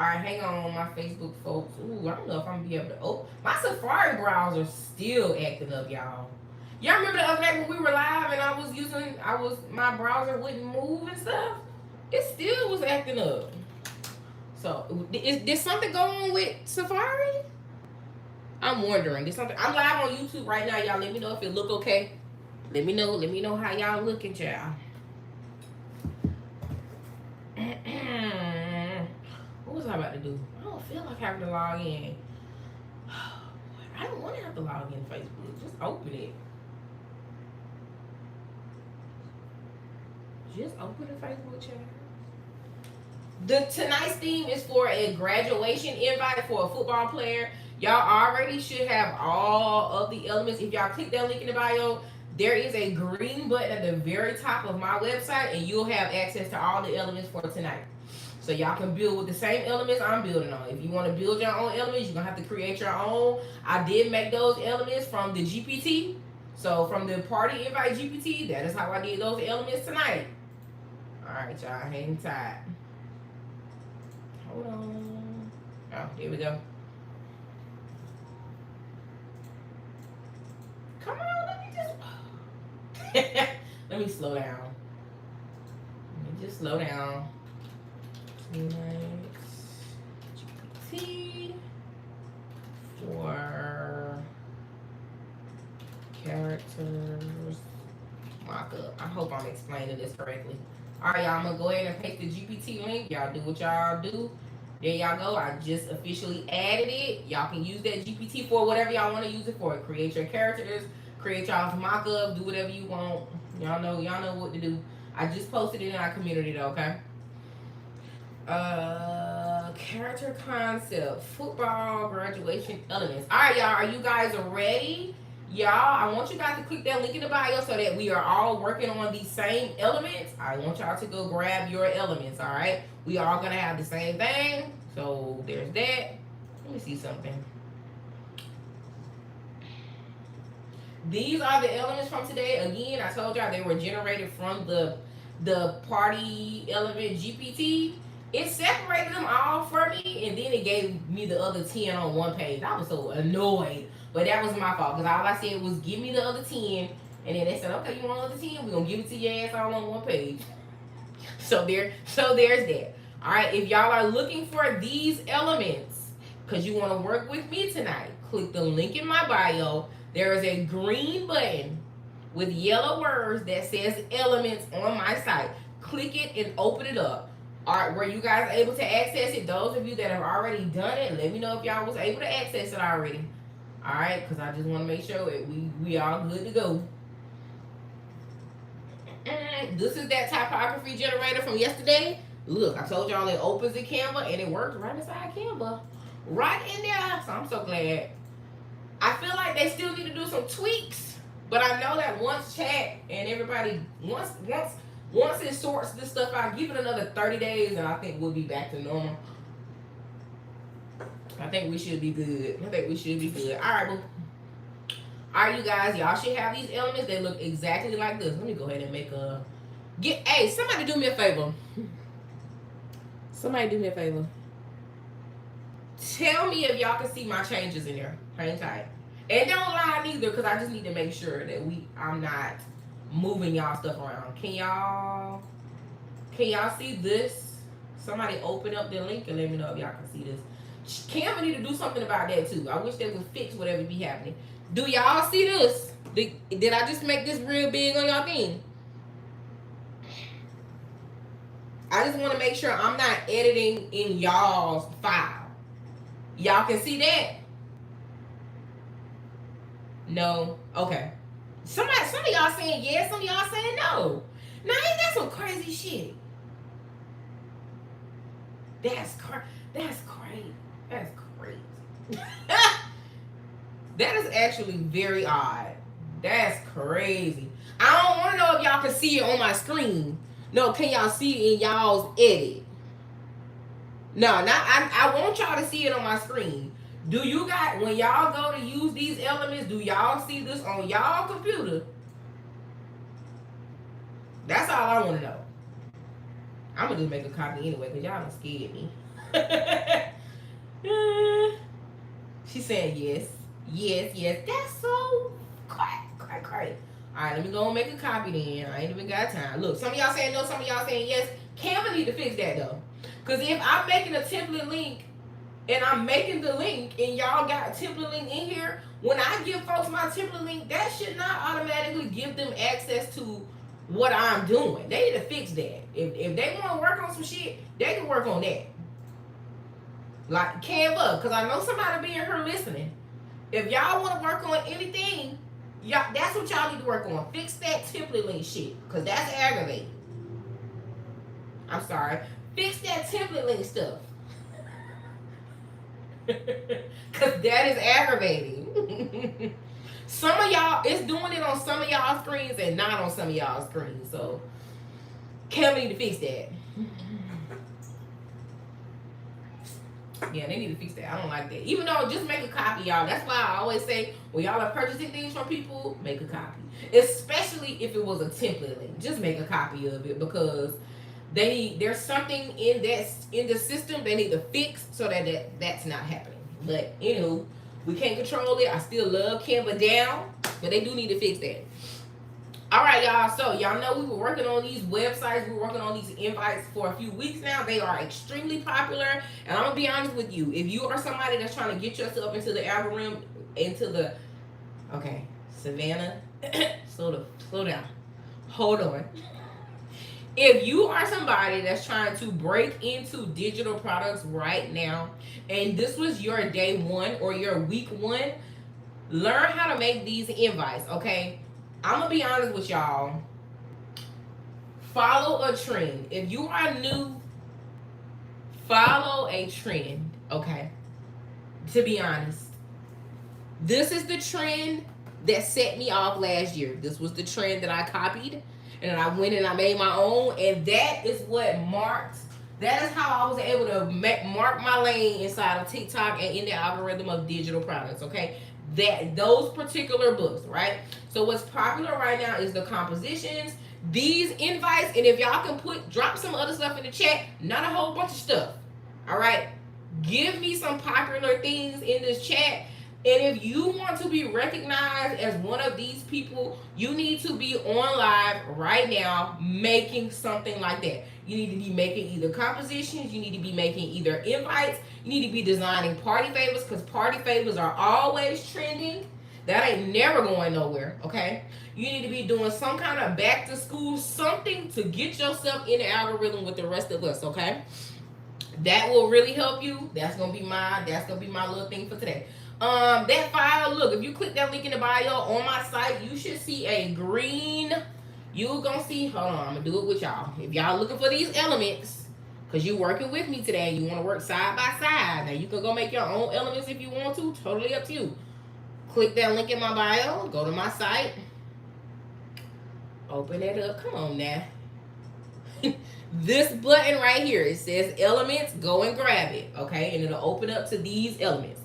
Alright, hang on, my Facebook folks. Ooh, I don't know if I'm gonna be able to open my Safari browser still acting up, y'all. Y'all remember the other night when we were live and my browser wouldn't move and stuff? It still was acting up. So did something go on with Safari? I'm wondering. Did something I'm live on YouTube right now, y'all. Let me know if it look okay. Let me know. Let me know how y'all looking, y'all. What was I about to do? I don't feel like having to log in. I don't want to have to log in Facebook. Just open it. Just open the Facebook chat. Tonight's theme is for a graduation invite for a football player. Y'all already should have all of the elements. If y'all click that link in the bio, there is a green button at the very top of my website, and you'll have access to all the elements for tonight. So y'all can build with the same elements I'm building on. If you want to build your own elements, you're going to have to create your own. I did make those elements from the GPT. So from the party invite GPT, that is how I did those elements tonight. All right, y'all, hang tight. Hold on. Oh, here we go. Come on, let me just... let me slow down. Let me just slow down. GPT for characters mockup. I hope I'm explaining this correctly. Alright, y'all, I'm gonna go ahead and paste the GPT link. Y'all do what y'all do. There y'all go. I just officially added it. Y'all can use that GPT for whatever y'all want to use it for. Create your characters, create y'all's mock-up, do whatever you want. Y'all know what to do. I just posted it in our community though, okay? Character concept, football graduation elements. Alright, y'all, are you guys ready? Y'all, I want you guys to click that link in the bio so that we are all working on these same elements. I want y'all to go grab your elements, all right? We are all going to have the same thing. So there's that. Let me see something. These are the elements from today. Again, I told y'all they were generated from the party element GPT. It separated them all for me, and then it gave me the other 10 on one page. I was so annoyed. But that was my fault, because all I said was give me the other 10, and then they said, okay, you want the other 10? We're going to give it to your ass all on one page. So there's that. All right, if y'all are looking for these elements, because you want to work with me tonight, click the link in my bio. There is a green button with yellow words that says elements on my site. Click it and open it up. All right, were you guys able to access it? Those of you that have already done it, let me know if y'all was able to access it already. All right, because I just want to make sure that we all good to go. This is that typography generator from yesterday. Look, I told y'all it opens in Canva and it works right inside Canva. Right in there. So I'm so glad. I feel like they still need to do some tweaks, but I know that once chat and everybody, once it sorts this stuff out, give it another 30 days and I think we'll be back to normal. I think we should be good. All right, boo. All right, you guys. Y'all should have these elements. They look exactly like this. Let me go ahead and make a... Hey, somebody do me a favor. Somebody do me a favor. Tell me if y'all can see my changes in there. Hang tight. And don't lie neither, because I just need to make sure that I'm not moving y'all stuff around. Can y'all see this? Somebody open up the link and let me know if y'all can see this. Canva need to do something about that too. I wish they would fix whatever be happening. Do y'all see this? Did I just make this real big on y'all thing? I just want to make sure I'm not editing in y'all's file. Y'all can see that? No? Okay. Some of y'all saying yes, some of y'all saying no. Now ain't that some crazy shit? That's crazy. That's crazy. That is actually very odd. That's crazy. I don't want to know if y'all can see it on my screen. No, can y'all see it in y'all's edit? No, I want y'all to see it on my screen. Do you guys, when y'all go to use these elements, do y'all see this on y'all computer? That's all I want to know. I'm going to just make a copy anyway, because y'all done scared me. She said yes. Yes, yes. That's so crazy. Alright, let me go and make a copy then. I ain't even got time. Look, some of y'all saying no, some of y'all saying yes. Canva need to fix that though. Because if I'm making a template link and I'm making the link and y'all got a template link in here, when I give folks my template link, that should not automatically give them access to what I'm doing. They need to fix that. If they want to work on some shit, they can work on that. Like Canva, because I know somebody being here listening. If y'all want to work on anything, y'all, that's what y'all need to work on. Fix that template link shit, because that's aggravating. I'm sorry. Fix that template link stuff. Because that is aggravating. Some of y'all, it's doing it on some of y'all screens and not on some of y'all screens. So, Canva need to fix that. Yeah, they need to fix that. I don't like that. Even though, just make a copy, y'all. That's why I always say, when y'all are purchasing things from people, make a copy. Especially if it was a template link. Just make a copy of it, because there's something in the system they need to fix so that's not happening. But anywho, we can't control it. I still love Canva down, but they do need to fix that. All right, y'all. So y'all know we were working on these websites. We were working on these invites for a few weeks now. They are extremely popular. And I'm gonna be honest with you. If you are somebody that's trying to get yourself into the algorithm, okay, Savannah, slow down. Hold on. If you are somebody that's trying to break into digital products right now, and this was your day one or your week one, learn how to make these invites, okay? I'm going to be honest with y'all. Follow a trend. If you are new, follow a trend, okay? To be honest. This is the trend that set me off last year. This was the trend that I copied. And I went and I made my own. And that is that is how I was able to mark my lane inside of TikTok and in the algorithm of digital products, okay? Those particular books, right? So what's popular right now is the compositions, these invites, and if y'all can drop some other stuff in the chat, not a whole bunch of stuff, all right? Give me some popular things in this chat. And if you want to be recognized as one of these people, you need to be on live right now making something like that. You need to be making either compositions, you need to be making either invites, you need to be designing party favors, because party favors are always trending. That ain't never going nowhere, okay? You need to be doing some kind of back to school, something to get yourself in the algorithm with the rest of us, okay? That will really help you. That's gonna be my little thing for today. That file, look, if you click that link in the bio on my site, you should see a green. You're gonna see, hold on, I'm gonna do it with y'all. If y'all looking for these elements, because you're working with me today, you want to work side by side. Now you can go make your own elements if you want to, totally up to you. Click that link in my bio, go to my site, open it up. Come on now. This button right here, it says elements, go and grab it, okay? And it'll open up to these elements.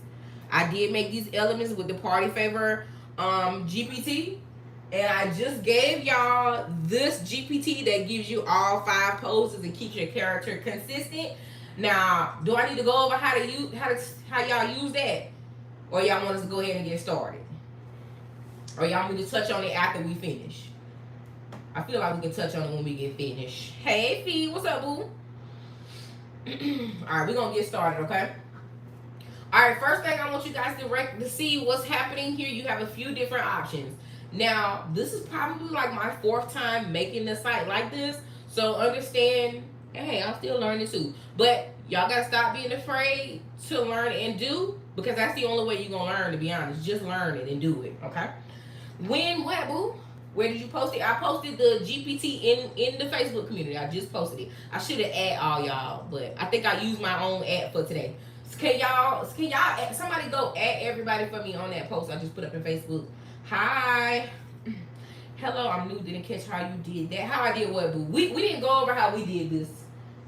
I did make these elements with the party favor GPT, and I just gave y'all this GPT that gives you all 5 poses and keeps your character consistent. Now, do I need to go over how y'all use that, or y'all want us to go ahead and get started, or y'all want me to touch on it after we finish? I feel like we can touch on it when we get finished. Hey, Fee, what's up, boo? All right, we're gonna get started, okay? All right, first thing I want you guys to see what's happening here. You have a few different options. Now, this is probably like my 4th time making the site like this, so understand, hey, I'm still learning too. But y'all gotta stop being afraid to learn and do, because that's the only way you're gonna learn, to be honest. Just learn it and do it, okay? What, boo? Where did you post it? I posted the GPT in the Facebook community. I just posted it. I should have added all y'all, but I think I used my own ad for today. Can y'all somebody go add everybody for me on that post I just put up in Facebook? Hi. Hello, I'm new. Didn't catch how you did that. How I did what, boo? We didn't go over how we did this.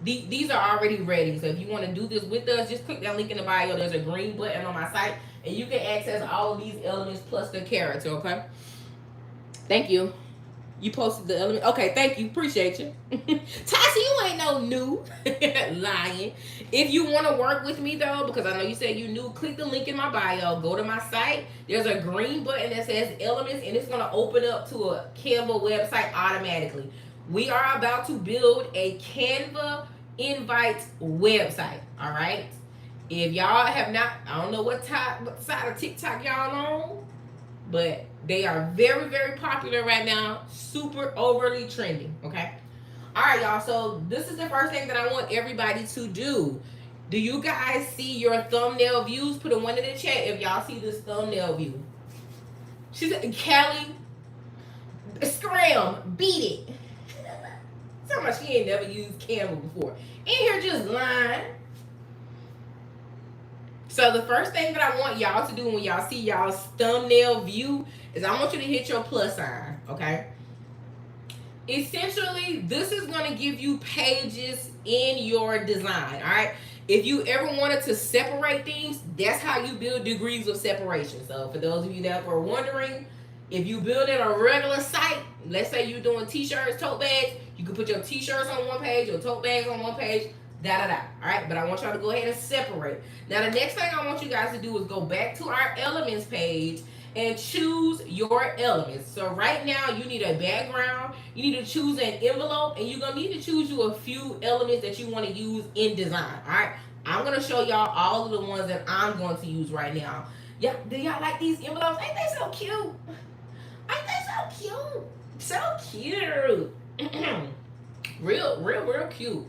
These are already ready. So if you want to do this with us, just click that link in the bio. There's a green button on my site, and you can access all of these elements plus the character, okay? Thank you. You posted the element. Okay, thank you. Appreciate you. Tasha, you ain't no new. Lying. If you want to work with me though, because I know you said you new, click the link in my bio. Go to my site. There's a green button that says elements, and it's gonna open up to a Canva website automatically. We are about to build a Canva invite website. All right. If y'all have not, I don't know what side of TikTok y'all on, but they are very, very popular right now. Super overly trending. Okay. All right, y'all. So this is the first thing that I want everybody to do. Do you guys see your thumbnail views? Put a one in the chat if y'all see this thumbnail view. She said, Kelly, scram, beat it. So much she ain't never used Canva before. In here just lying. So the first thing that I want y'all to do when y'all see y'all's thumbnail view is I want you to hit your plus sign, okay? Essentially, this is going to give you pages in your design, all right? If you ever wanted to separate things, that's how you build degrees of separation. So for those of you that were wondering, if you build in a regular site, let's say you're doing t-shirts, tote bags, you can put your t-shirts on one page, your tote bags on one page, all right? But I want y'all to go ahead and separate. Now, the next thing I want you guys to do is go back to our elements page and choose your elements. So right now, you need a background. You need to choose an envelope, and you're going to need to choose you a few elements that you want to use in design, all right? I'm going to show y'all all of the ones that I'm going to use right now. Yeah, do y'all like these envelopes? Ain't they so cute? Ain't they so cute? So cute. real cute.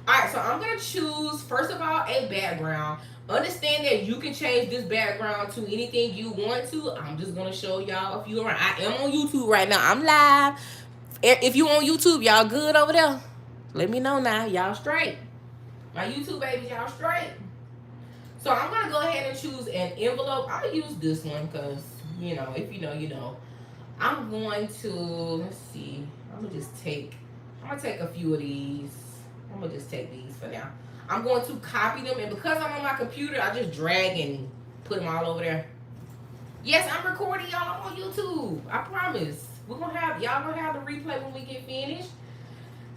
Alright, so I'm gonna choose first of all a background. Understand that you can change this background to anything you want to. I'm just gonna show y'all a few around. I am on YouTube right now. I'm live. If you on YouTube, y'all good over there? Let me know now. Y'all straight. My YouTube babies, y'all straight. So I'm gonna go ahead and choose an envelope. I'll use this one because you know, if you know, you know. I'm going to let's see. I'm gonna take a few of these. I'm gonna just take these for now. I'm going to copy them, and because I'm on my computer, I just drag and put them all over there. Yes, I'm recording y'all on YouTube. I promise. Y'all gonna have the replay when we get finished.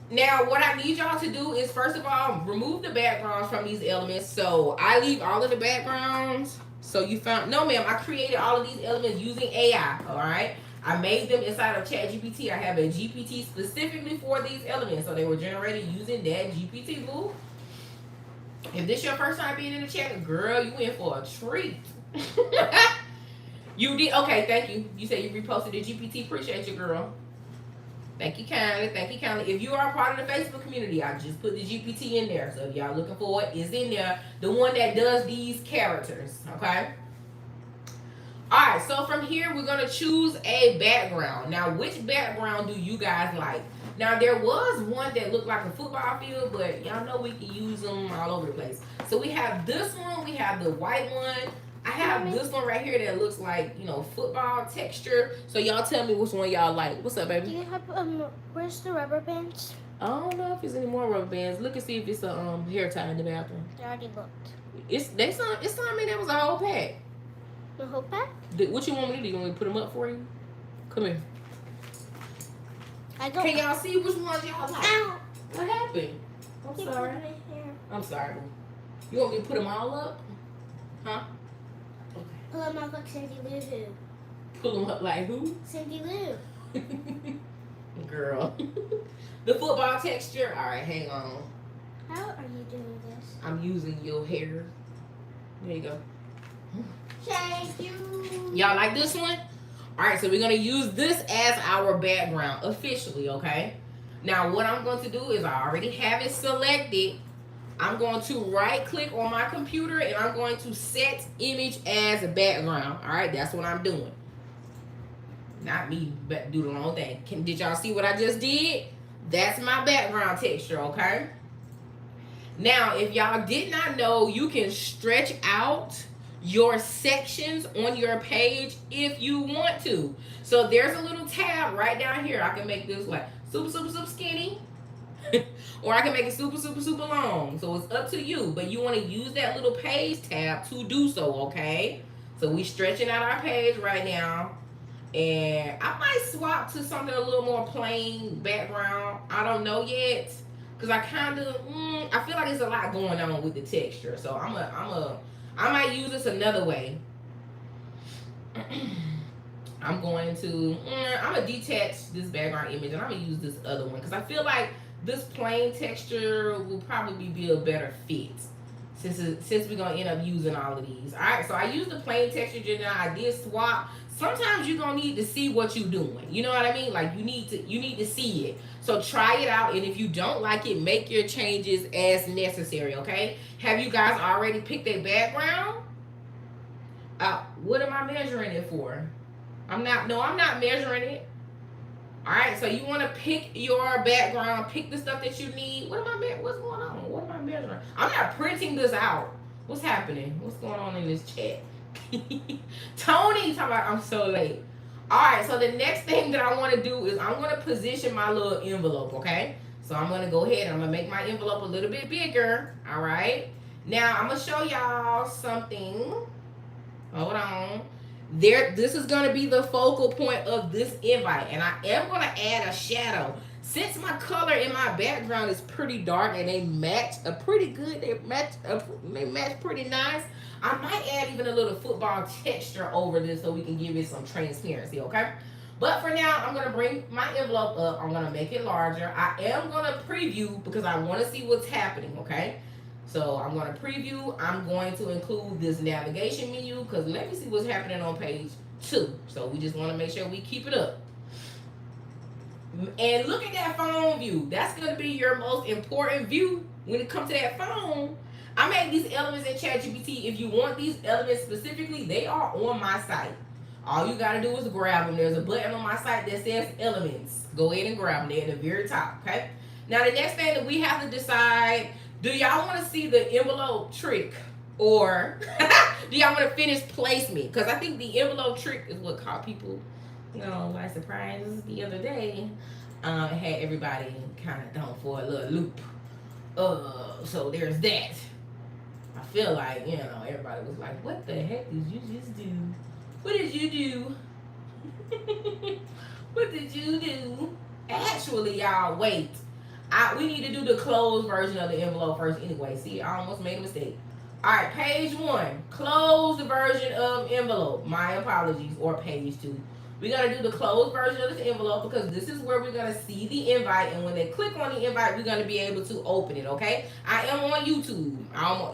Now, what I need y'all to do is first of all remove the backgrounds from these elements. So I leave all of the backgrounds. So you found no, ma'am. I created all of these elements using AI. All right. I made them inside of ChatGPT. I have a GPT specifically for these elements. So they were generated using that GPT, boo. If this your first time being in the chat, girl, you in for a treat. You did? Okay, thank you. You said you reposted the GPT. Appreciate you, girl. Thank you kindly. Thank you kindly. If you are a part of the Facebook community, I just put the GPT in there. So if y'all looking for it, it's in there. The one that does these characters, okay? Alright, so from here, we're going to choose a background. Now, which background do you guys like? Now, there was one that looked like a football field, but y'all know we can use them all over the place. So we have this one. We have the white one. I have this one right here that looks like, you know, football texture. So y'all tell me which one y'all like. What's up, baby? Do you have, where's the rubber bands? I don't know if there's any more rubber bands. Look and see if it's a hair tie in the bathroom. I already looked. It's telling me that was a whole pack. The whole pack? What you want me to do? You want me to put them up for you? Come here. Can y'all see which ones y'all like? Ow. What happened? I'm sorry. I'm sorry. You want me to put them all up? Huh? Okay. Pull them up like Cindy Lou Who. Pull them up like who? Cindy Lou. Girl. The football texture. All right, hang on. How are you doing this? I'm using your hair. There you go. Thank you. Y'all like this one? All right, so we're going to use this as our background officially, okay? Now, what I'm going to do is I already have it selected. I'm going to right-click on my computer, and I'm going to set image as a background. All right, that's what I'm doing. Not me, but do the wrong thing. Did y'all see what I just did? That's my background texture, okay? Now, if y'all did not know, you can stretch out your sections on your page if you want to. So there's a little tab right down here. I can make this like super skinny or I can make it super long. So it's up to you, but you want to use that little page tab to do so, okay? So we stretching out our page right now. And I might swap to something a little more plain background. I don't know yet. Cause I kind of, I feel like there's a lot going on with the texture. So I might use this another way. I'm going to, I'm gonna detach this background image and I'm gonna use this other one. Cause I feel like this plain texture will probably be a better fit. Since we're gonna end up using all of these. All right, so I used the plain texture just now. I did swap. Sometimes you're gonna need to see what you're doing. You know what I mean? Like you need to see it. So try it out, and if you don't like it, make your changes as necessary. Okay? Have you guys already picked a background? What am I measuring it for? I'm not measuring it. All right, so you want to pick your background, pick the stuff that you need. What's going on? What am I measuring? I'm not printing this out. What's happening? What's going on in this chat? Tony, talking about I'm so late. All right, so the next thing that I want to do is I'm going to position my little envelope, okay? So I'm going to go ahead and I'm going to make my envelope a little bit bigger, all right? Now, I'm going to show y'all something. Hold on. This is going to be the focal point of this invite, and I am going to add a shadow. Since my color in my background is pretty dark and they match they match pretty nice, I might add even a little football texture over this so we can give it some transparency, okay? But for now, I'm going to bring my envelope up. I'm going to make it larger. I am going to preview because I want to see what's happening, okay? So I'm going to preview. I'm going to include this navigation menu because let me see what's happening on page 2. So we just want to make sure we keep it up. And look at that phone view. That's going to be your most important view when it comes to that phone. I made these elements in ChatGPT. If you want these elements specifically, they are on my site. All you got to do is grab them. There's a button on my site that says elements. Go ahead and grab them. They're at the very top, okay? Now, the next thing that we have to decide, do y'all want to see the envelope trick or do y'all want to finish placement? Because I think the envelope trick is what caught people, by surprise the other day. Had everybody kind of thrown for a little loop. So there's that. I feel like, everybody was like, what the heck did you just do? What did you do? What did you do? Actually, y'all, wait. We need to do the closed version of the envelope first anyway. See, I almost made a mistake. All right, page 1. Closed version of envelope. My apologies. Or page 2. We're going to do the closed version of this envelope because this is where we're going to see the invite. And when they click on the invite, we're going to be able to open it, okay? I am on YouTube.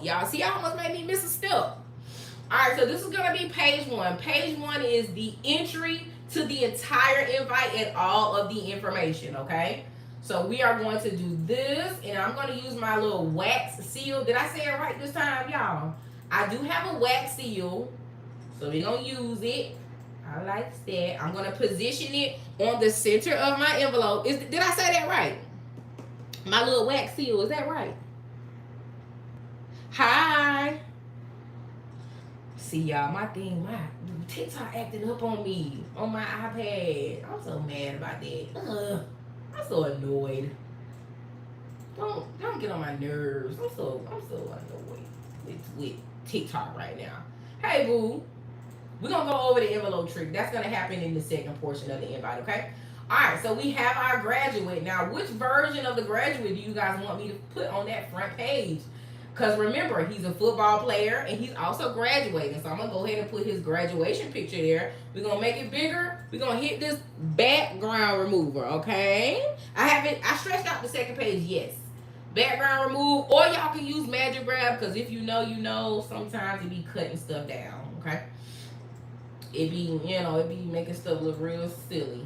Y'all see, I almost made me miss a step. All right, so this is going to be page 1. Page 1 is the entry to the entire invite and all of the information, okay? So we are going to do this, and I'm going to use my little wax seal. Did I say it right this time, y'all? I do have a wax seal, so we're going to use it. I like that. I'm going to position it on the center of my envelope. Did I say that right? My little wax seal, is that right? Hi. See, y'all, my TikTok acting up on me on my iPad. I'm so mad about that. I'm so annoyed. Don't get on my nerves. I'm so annoyed with TikTok right now. Hey, boo. We're going to go over the envelope trick. That's going to happen in the second portion of the invite, okay? All right, so we have our graduate. Now, which version of the graduate do you guys want me to put on that front page? Because remember, he's a football player, and he's also graduating. So I'm going to go ahead and put his graduation picture there. We're going to make it bigger. We're going to hit this background remover, okay? I stretched out the second page, yes. Background remove, or y'all can use Magic Grab, because if you know, sometimes it be cutting stuff down, okay? It be making stuff look real silly.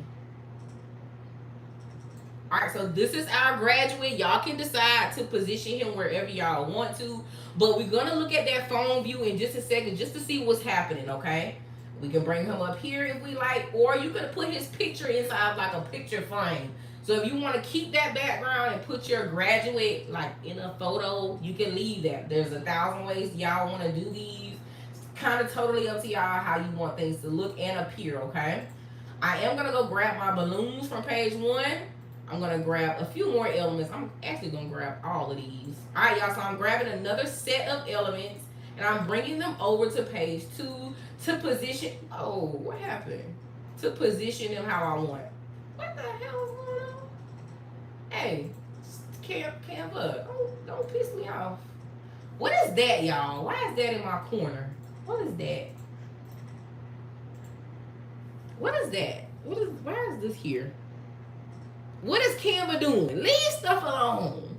All right, so this is our graduate. Y'all can decide to position him wherever y'all want to, but we're going to look at that phone view in just a second just to see what's happening, okay? We can bring him up here if we like, or you can put his picture inside like a picture frame. So if you want to keep that background and put your graduate like in a photo, you can leave that. There's 1,000 ways y'all want to do these. Kind of totally up to y'all how you want things to look and appear, okay? I am going to go grab my balloons from page 1. I'm going to grab a few more elements. I'm actually going to grab all of these. All right, y'all, so I'm grabbing another set of elements, and I'm bringing them over to page 2 to position. Oh, what happened? to position them how I want. What the hell is going on? Hey, Canva, don't piss me off. What is that, y'all? Why is that in my corner? What is that? What is that? Why is this here? What is Canva doing? Leave stuff alone.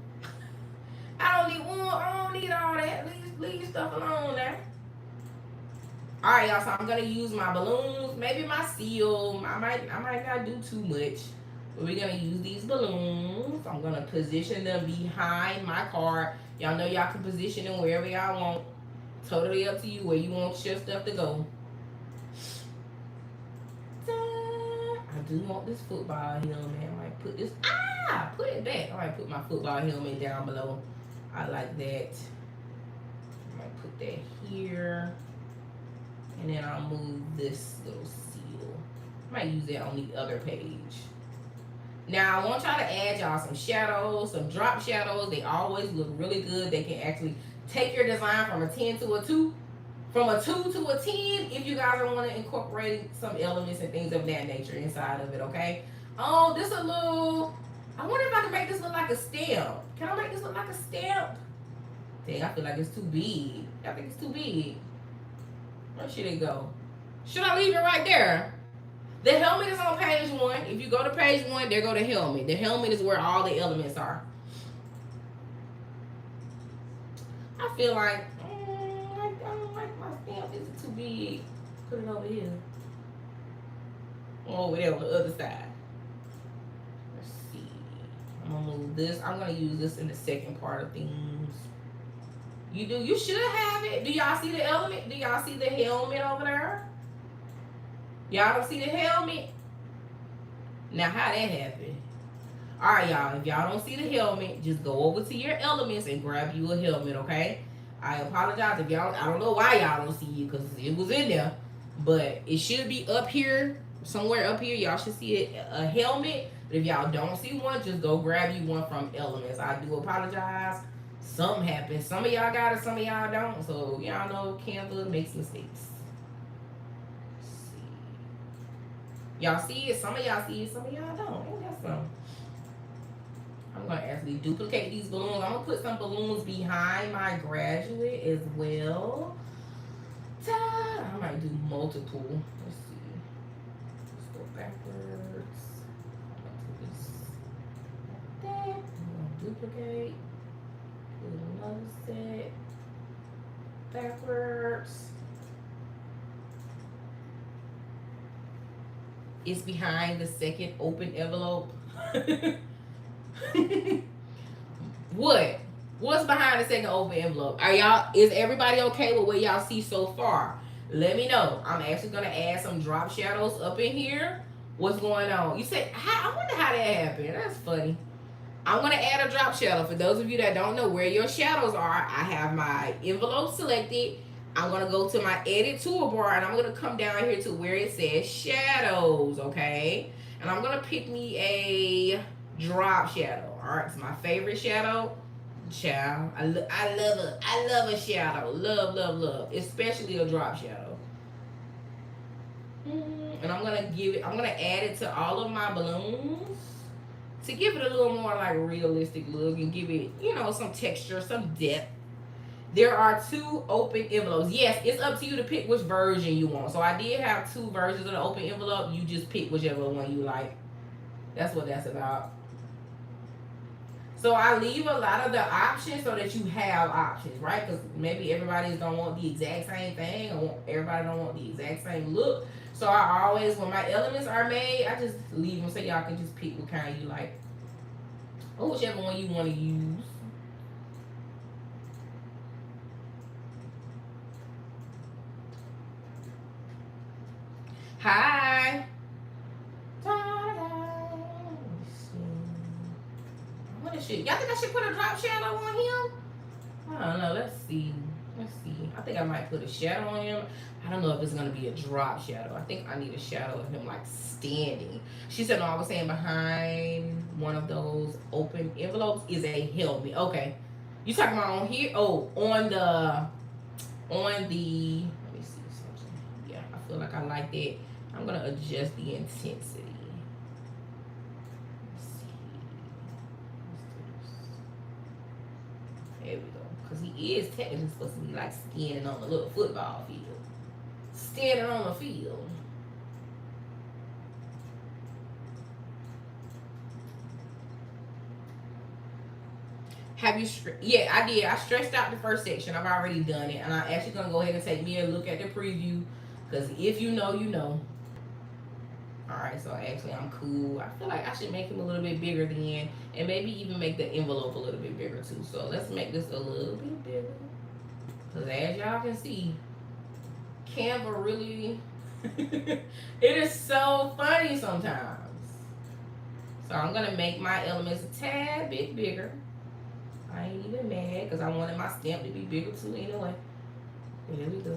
I don't need all that. Leave stuff alone now. Alright, y'all, so I'm gonna use my balloons, maybe my seal. I might not do too much. But we're gonna use these balloons. I'm gonna position them behind my card. Y'all know y'all can position them wherever y'all want. Totally up to you where you want your stuff to go. I do want this football helmet. I might put this, put it back. I might put my football helmet down below. I like that. I might put that here. And then I'll move this little seal. I might use that on the other page. Now, I want y'all to add y'all some shadows, some drop shadows. They always look really good. They can actually take your design from a 10 to a 2. From a 2 to a 10, if you guys are want to incorporate some elements and things of that nature inside of it, okay? Oh, this a little, I wonder if I can make this look like a stamp. Can I make this look like a stamp? Dang, I feel like it's too big. I think it's too big. Where should it go? Should I leave it right there? The helmet is on page 1. If you go to page 1, there go the helmet. The helmet is where all the elements are. I feel like, I don't like my stamp. Is it too big? Put it over here. Over there on the other side. Let's see. I'm gonna move this. I'm gonna use this in the second part of things. You should have it. Do y'all see the element? Do y'all see the helmet over there? Y'all don't see the helmet? Now, how that happened? Alright, y'all. If y'all don't see the helmet, just go over to your elements and grab you a helmet, okay? I apologize if y'all, I don't know why y'all don't see it because it was in there. But it should be up here, somewhere up here. Y'all should see a helmet. But if y'all don't see one, just go grab you one from elements. I do apologize. Something happened. Some of y'all got it, some of y'all don't. So, y'all know Canva makes mistakes. Y'all see it? Some of y'all see it, some of y'all don't. Oh, that's some. I'm going to actually duplicate these balloons. I'm going to put some balloons behind my graduate as well. I might do multiple. Let's see. Let's go backwards. Do this like that. I'm going to duplicate. Put another set. Backwards. It's behind the second open envelope. What's behind the second open envelope? Is everybody okay with what y'all see so far? Let me know. I'm actually gonna add some drop shadows up in here. What's going on? You say, I wonder how that happened. That's funny. I'm gonna add a drop shadow. For those of you that don't know where your shadows are, I have my envelope selected. I'm going to go to my edit toolbar and I'm going to come down here to where it says shadows, okay? And I'm going to pick me a drop shadow, all right? It's my favorite shadow. Child, I love a shadow. Love, especially a drop shadow. And I'm going to add it to all of my balloons to give it a little more like realistic look and give it, some texture, some depth. There are 2 open envelopes. Yes, it's up to you to pick which version you want. So I did have 2 versions of the open envelope. You just pick whichever one you like. That's what that's about. So I leave a lot of the options so that you have options, right? Because maybe everybody don't want the exact same thing, or everybody don't want the exact same look. So I always, when my elements are made, I just leave them so y'all can just pick what kind you like, or whichever one you want to use. Hi. What is shit? Y'all think I should put a drop shadow on him? I don't know. Let's see. I think I might put a shadow on him. I don't know if it's going to be a drop shadow. I think I need a shadow of him like standing. She said, no, I was saying behind one of those open envelopes is a helmet. Okay. You talking about on here? Oh, on the, let me see something. Yeah, I feel like I like that. I'm gonna adjust the intensity. There we go. Because he is technically supposed to be like standing on a little football field. Standing on a field. Have you, yeah, I did. I stretched out the first section. I've already done it. And I'm actually going to go ahead and take me a look at the preview. Because if you know, you know. Alright, so actually I'm cool. I feel like I should make him a little bit bigger then. And maybe even make the envelope a little bit bigger too. So let's make this a little bit bigger. Because as y'all can see, Canva really, it is so funny sometimes. So I'm going to make my elements a tad bit bigger. I ain't even mad because I wanted my stamp to be bigger too anyway. There we go.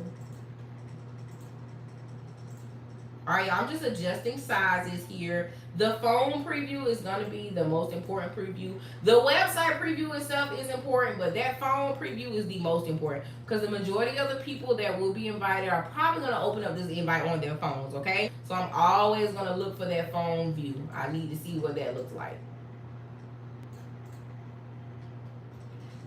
Alright, y'all, I'm just adjusting sizes here. The phone preview is going to be the most important preview. The website preview itself is important, but that phone preview is the most important because the majority of the people that will be invited are probably going to open up this invite on their phones, okay? So I'm always going to look for that phone view. I need to see what that looks like.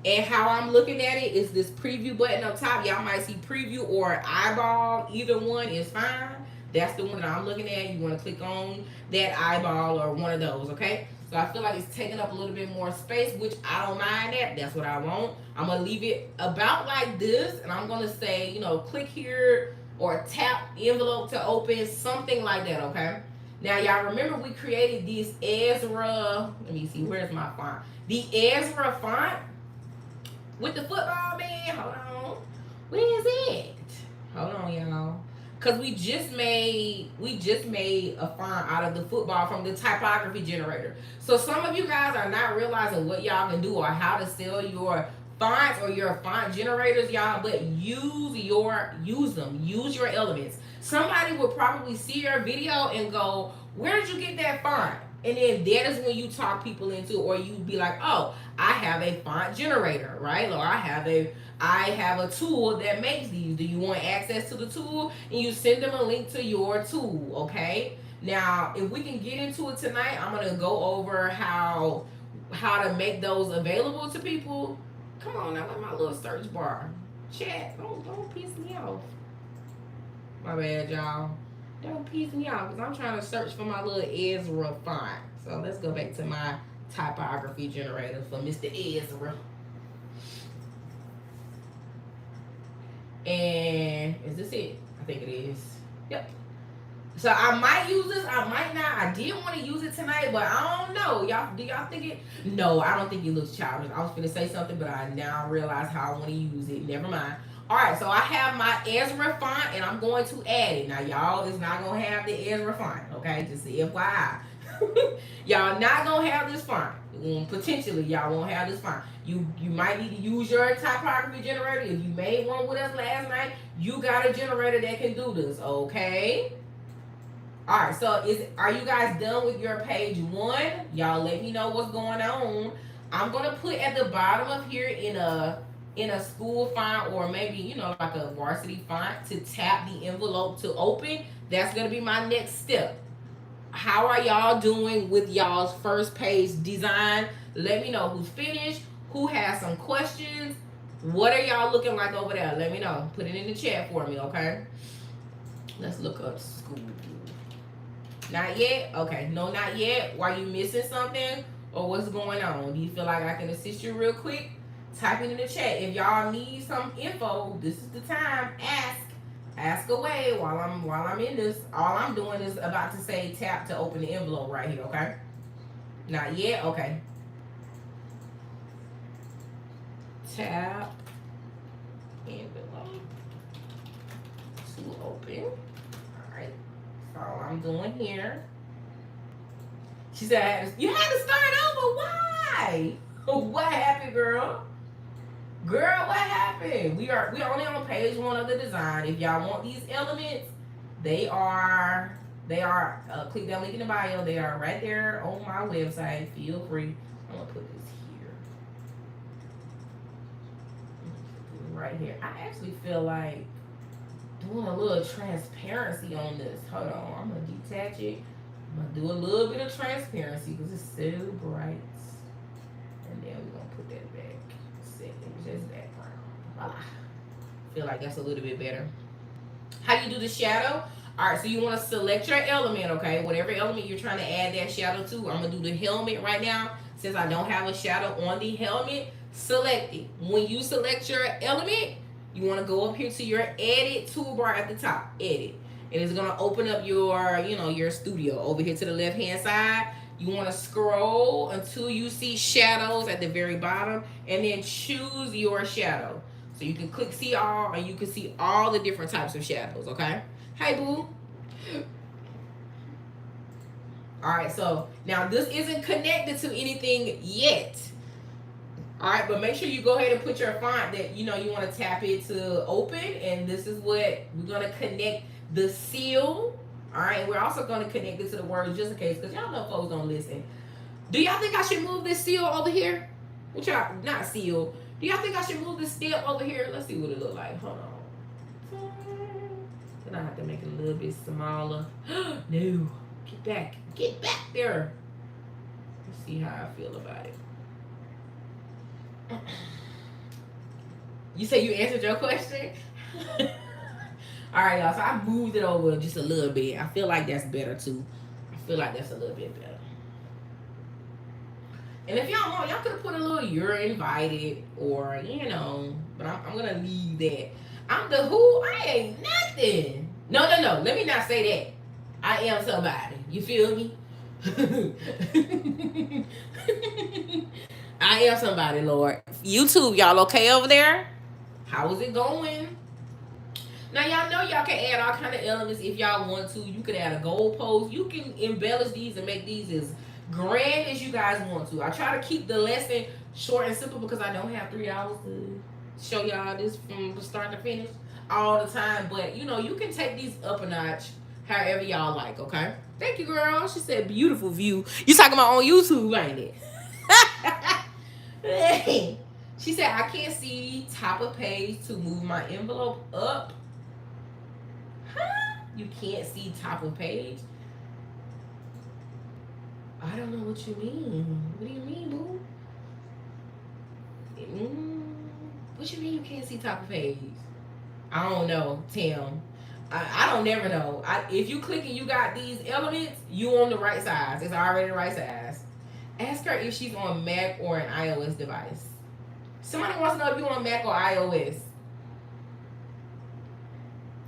And how I'm looking at it is this preview button up top. Y'all might see preview or eyeball. Either one is fine. That's the one that I'm looking at. You want to click on that eyeball or one of those, okay? So I feel like it's taking up a little bit more space, which I don't mind that. That's what I want. I'm going to leave it about like this, and I'm going to say, you know, click here or tap envelope to open, something like that, okay? Now, y'all remember we created this Ezra. Let me see. Where's my font? The Ezra font with the football man. Hold on. Where is it? Hold on, y'all. Because we just made a font out of the football from the typography generator. So some of you guys are not realizing what y'all can do or how to sell your fonts or your font generators, y'all, but use them. Use your elements. Somebody would probably see your video and go, where did you get that font? And then that is when you talk people into, or you be like, oh, I have a font generator, right? Or I have a tool that makes these. Do you want access to the tool? And you send them a link to your tool, okay? Now, if we can get into it tonight, I'm gonna go over how to make those available to people. Come on now, let my little search bar. Chat, don't piss me off. My bad, y'all. Don't piss me off because I'm trying to search for my little Ezra font. So let's go back to my typography generator for Mr. Ezra. And is this it? I think it is. Yep. So I might use this, I might not. I did want to use it tonight, but I don't know. Y'all, do y'all think it? No, I don't think it looks childish. I was going to say something, but I now realize how I want to use it. Never mind. All right, so I have my Ezra font, and I'm going to add it. Now, y'all is not going to have the Ezra font, okay? Just FYI. Y'all not going to have this font. Potentially, y'all won't have this font. You might need to use your typography generator. If you made one with us last night, you got a generator that can do this, okay? All right, so are you guys done with your page 1? Y'all let me know what's going on. I'm going to put at the bottom of here in a school font or maybe, you know, like a varsity font to tap the envelope to open. That's going to be my next step. How are y'all doing with y'all's first page design? Let me know who's finished, who has some questions. What are y'all looking like over there? Let me know. Put it in the chat for me, okay? Let's look up school. Not yet? Okay, no, not yet. Why you missing something or what's going on? Do you feel like I can assist you real quick? Type it in the chat. If y'all need some info, this is the time. Ask away while I'm in this. All I'm doing is about to say tap to open the envelope right here, okay? Not yet? Okay. Tap envelope to open. Alright. That's all I'm doing here. She said, you had to start over. Why? What happened, girl? Girl, what happened? We are only on page 1 of the design. If y'all want these elements, they are click that link in the bio. They are right there on my website. Feel free. I'm gonna put this here. Right here. I actually feel like doing a little transparency on this. Hold on, I'm gonna detach it. I'm gonna do a little bit of transparency because it's so bright. And then we're gonna put that back. Set it just background. Voila. Feel like that's a little bit better. How you do the shadow? All right, so you want to select your element, okay? Whatever element you're trying to add that shadow to. I'm gonna do the helmet right now. Since I don't have a shadow on the helmet, select it. When you select your element, you want to go up here to your edit toolbar at the top. Edit. And it's gonna open up your, your studio over here to the left hand side. You want to scroll until you see shadows at the very bottom, and then choose your shadow. So you can click see all, and you can see all the different types of shadows. Okay. Hi, boo. All right. So now this isn't connected to anything yet. All right, but make sure you go ahead and put your font that you want to tap it to open, and this is what we're gonna connect the seal. All right, we're also gonna connect it to the words just in case, because y'all know folks don't listen. Do y'all think I should move this seal over here? Which y'all not seal? Do y'all think I should move this step over here? Let's see what it look like. Hold on. Then I have to make it a little bit smaller. No, get back there. Let's see how I feel about it. You say you answered your question? All right, y'all. So I moved it over just a little bit. I feel like that's better too. I feel like that's a little bit better. And if y'all want, y'all could have put a little "you're invited" or but I'm gonna leave that. I'm the who? I ain't nothing. No. Let me not say that. I am somebody. You feel me? I am somebody, Lord. YouTube, y'all okay over there? How is it going? Now, y'all know y'all can add all kind of elements if y'all want to. You could add a goalpost. You can embellish these and make these as grand as you guys want to. I try to keep the lesson short and simple because I don't have 3 hours to show y'all this from start to finish all the time. But, you can take these up a notch however y'all like, okay? Thank you, girl. She said, beautiful view. You talking about on YouTube, ain't it? She said, I can't see top of page to move my envelope up. Huh? You can't see top of page? I don't know what you mean. What do you mean, boo? What you mean you can't see top of page? I don't know, Tim. I don't never know. If you click and you got these elements, you on the right size. It's already the right size. Ask her if she's on Mac or an iOS device. Somebody wants to know if you're on Mac or iOS.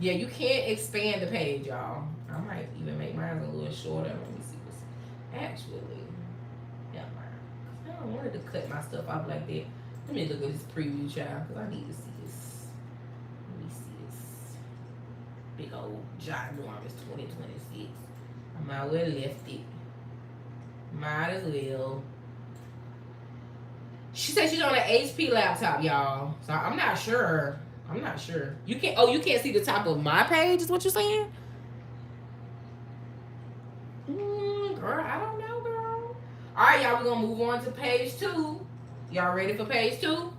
Yeah, you can't expand the page, y'all. I might even make mine a little shorter. Let me see what's actually. Yeah, I don't want to cut my stuff off like that. Let me look at this preview, child, because I need to see this. Let me see this. Big old ginormous 2026. I might well left it. Might as well. She said she's on an HP laptop, y'all. So I'm not sure. You can't see the top of my page, is what you're saying? Girl, I don't know, girl. All right, y'all, we're going to move on to page 2. Y'all ready for page 2?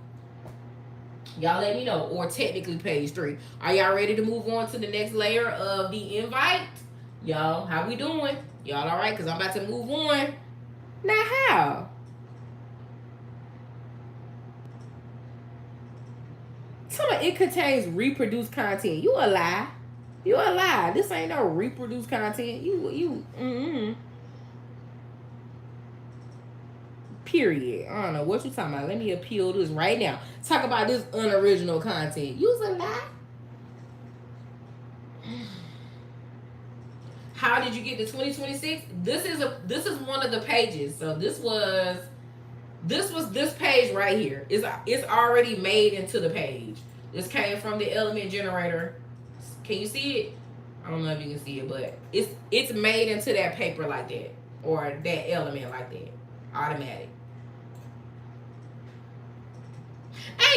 Y'all let me know. Or technically page 3. Are y'all ready to move on to the next layer of the invite? Y'all, how we doing? Y'all all right? Because I'm about to move on. Now how? Somebody, it contains reproduced content. You a lie. You a lie. This ain't no reproduced content. Period. I don't know what you talking about. Let me appeal this right now. Talk about this unoriginal content. You's a lie. How did you get to 2026? This is one of the pages. So this was this page right here. It's already made into the page. This came from the element generator. Can you see it? I don't know if you can see it, but it's made into that paper like that, or that element like that. Automatic.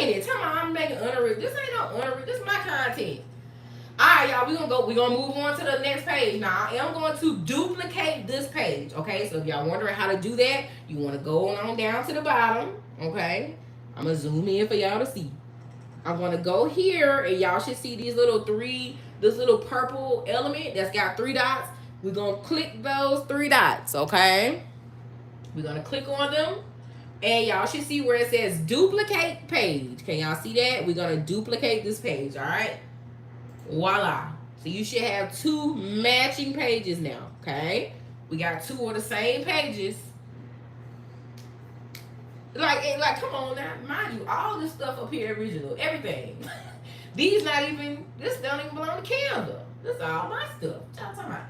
Ain't it? Tell me I'm making unoriginal. This ain't no unoriginal. This is my content. Alright, y'all, we're gonna move on to the next page. Now, I am going to duplicate this page. Okay, so if y'all wondering how to do that, you want to go on down to the bottom. Okay, I'm gonna zoom in for y'all to see. I'm gonna go here, and y'all should see these little this little purple element that's got 3 dots. We're gonna click those 3 dots, okay? We're gonna click on them, and y'all should see where it says duplicate page. Can y'all see that? We're gonna duplicate this page, all right? Voila. So you should have 2 matching pages now, okay? We got 2 of the same pages. Like, come on now, mind you, all this stuff up here original, everything. These not even, this don't even belong to Canva. This is all my stuff. What y'all talking about?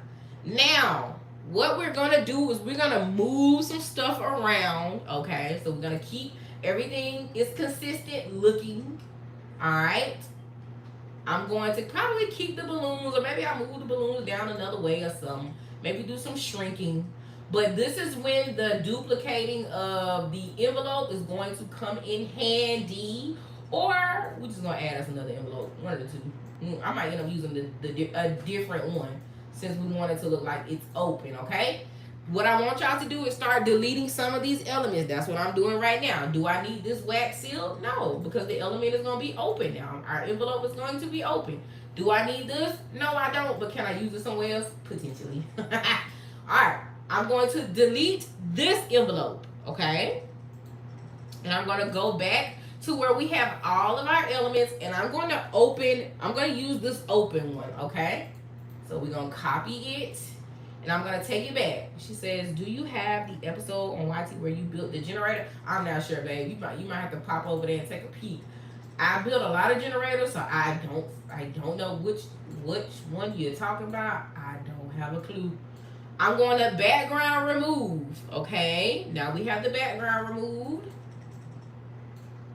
Now, what we're gonna do is we're gonna move some stuff around, okay? So we're gonna keep everything is consistent looking, all right? I'm going to probably keep the balloons, or maybe I'll move the balloons down another way or something. Maybe do some shrinking. But this is when the duplicating of the envelope is going to come in handy. Or we're just going to add us another envelope. One of the two. I might end up using a different one, since we want it to look like it's open, okay? What I want y'all to do is start deleting some of these elements. That's what I'm doing right now. Do I need this wax seal? No, because the element is going to be open now. Our envelope is going to be open. Do I need this? No, I don't. But can I use it somewhere else? Potentially. All right. I'm going to delete this envelope, okay? And I'm going to go back to where we have all of our elements, and I'm going to use this open one, okay? So we're going to copy it, and I'm going to take it back. She says, do you have the episode on YT where you built the generator? I'm not sure, babe. You might have to pop over there and take a peek. I built a lot of generators, so I don't know which one you're talking about. I don't have a clue. I'm going to background remove, okay? Now we have the background removed.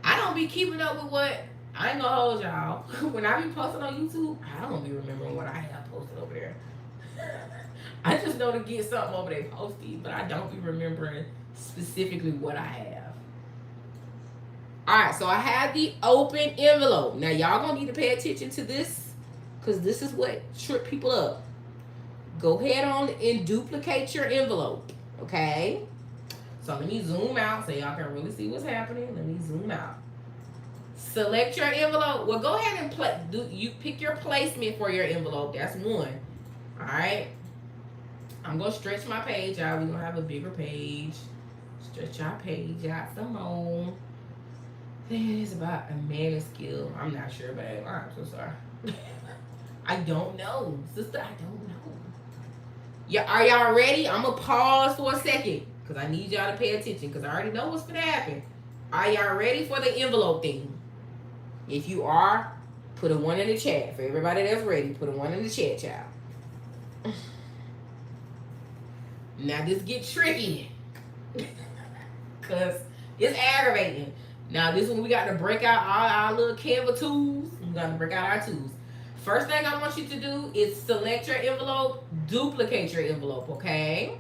I don't be keeping up with what, I ain't gonna hold y'all. When I be posting on YouTube, I don't be remembering what I have posted over there. I just know to get something over there posted, but I don't be remembering specifically what I have. Alright, so I have the open envelope. Now y'all gonna need to pay attention to this, because this is what trip people up. Go ahead on and duplicate your envelope, okay? So let me zoom out so y'all can really see what's happening. Let me zoom out. Select your envelope. Well, go ahead and you pick your placement for your envelope. That's one. All right. I'm going to stretch my page out. We're going to have a bigger page. Stretch our page out some more. It's about a man's skill. I'm not sure, babe. I'm so sorry. I don't know. Sister, I don't know. Yeah, are y'all ready? I'm going to pause for a second because I need y'all to pay attention because I already know what's going to happen. Are y'all ready for the envelope thing? If you are, put a 1 in the chat. For everybody that's ready, put a 1 in the chat, child. Now this get tricky because it's aggravating. Now this one we got to break out all our little Canva tools. We got to break out our tools. First thing I want you to do is select your envelope, duplicate your envelope, okay?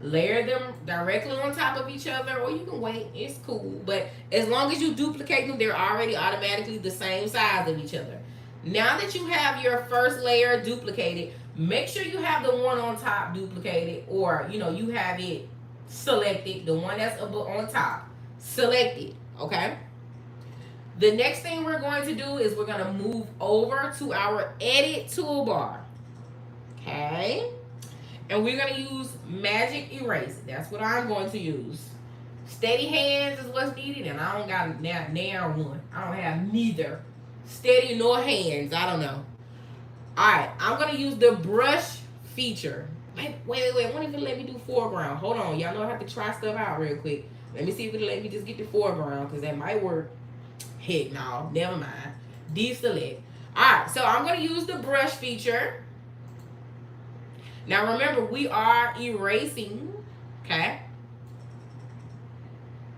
Layer them directly on top of each other, or you can wait, it's cool. But as long as you duplicate them, they're already automatically the same size of each other. Now that you have your first layer duplicated, make sure you have the one on top duplicated, or you have it selected, the one that's on top, selected, okay? The next thing we're going to do is we're going to move over to our edit toolbar. Okay? And we're going to use magic erase. That's what I'm going to use. Steady hands is what's needed, and I don't got near one. I don't have neither steady nor hands. I don't know. Alright, I'm going to use the brush feature. Wait. What if it let me do foreground? Hold on. Y'all know I have to try stuff out real quick. Let me see if it'll let me just get the foreground, because that might work. Heck no, never mind. Deselect. Alright, so I'm going to use the brush feature. Now remember, we are erasing, okay?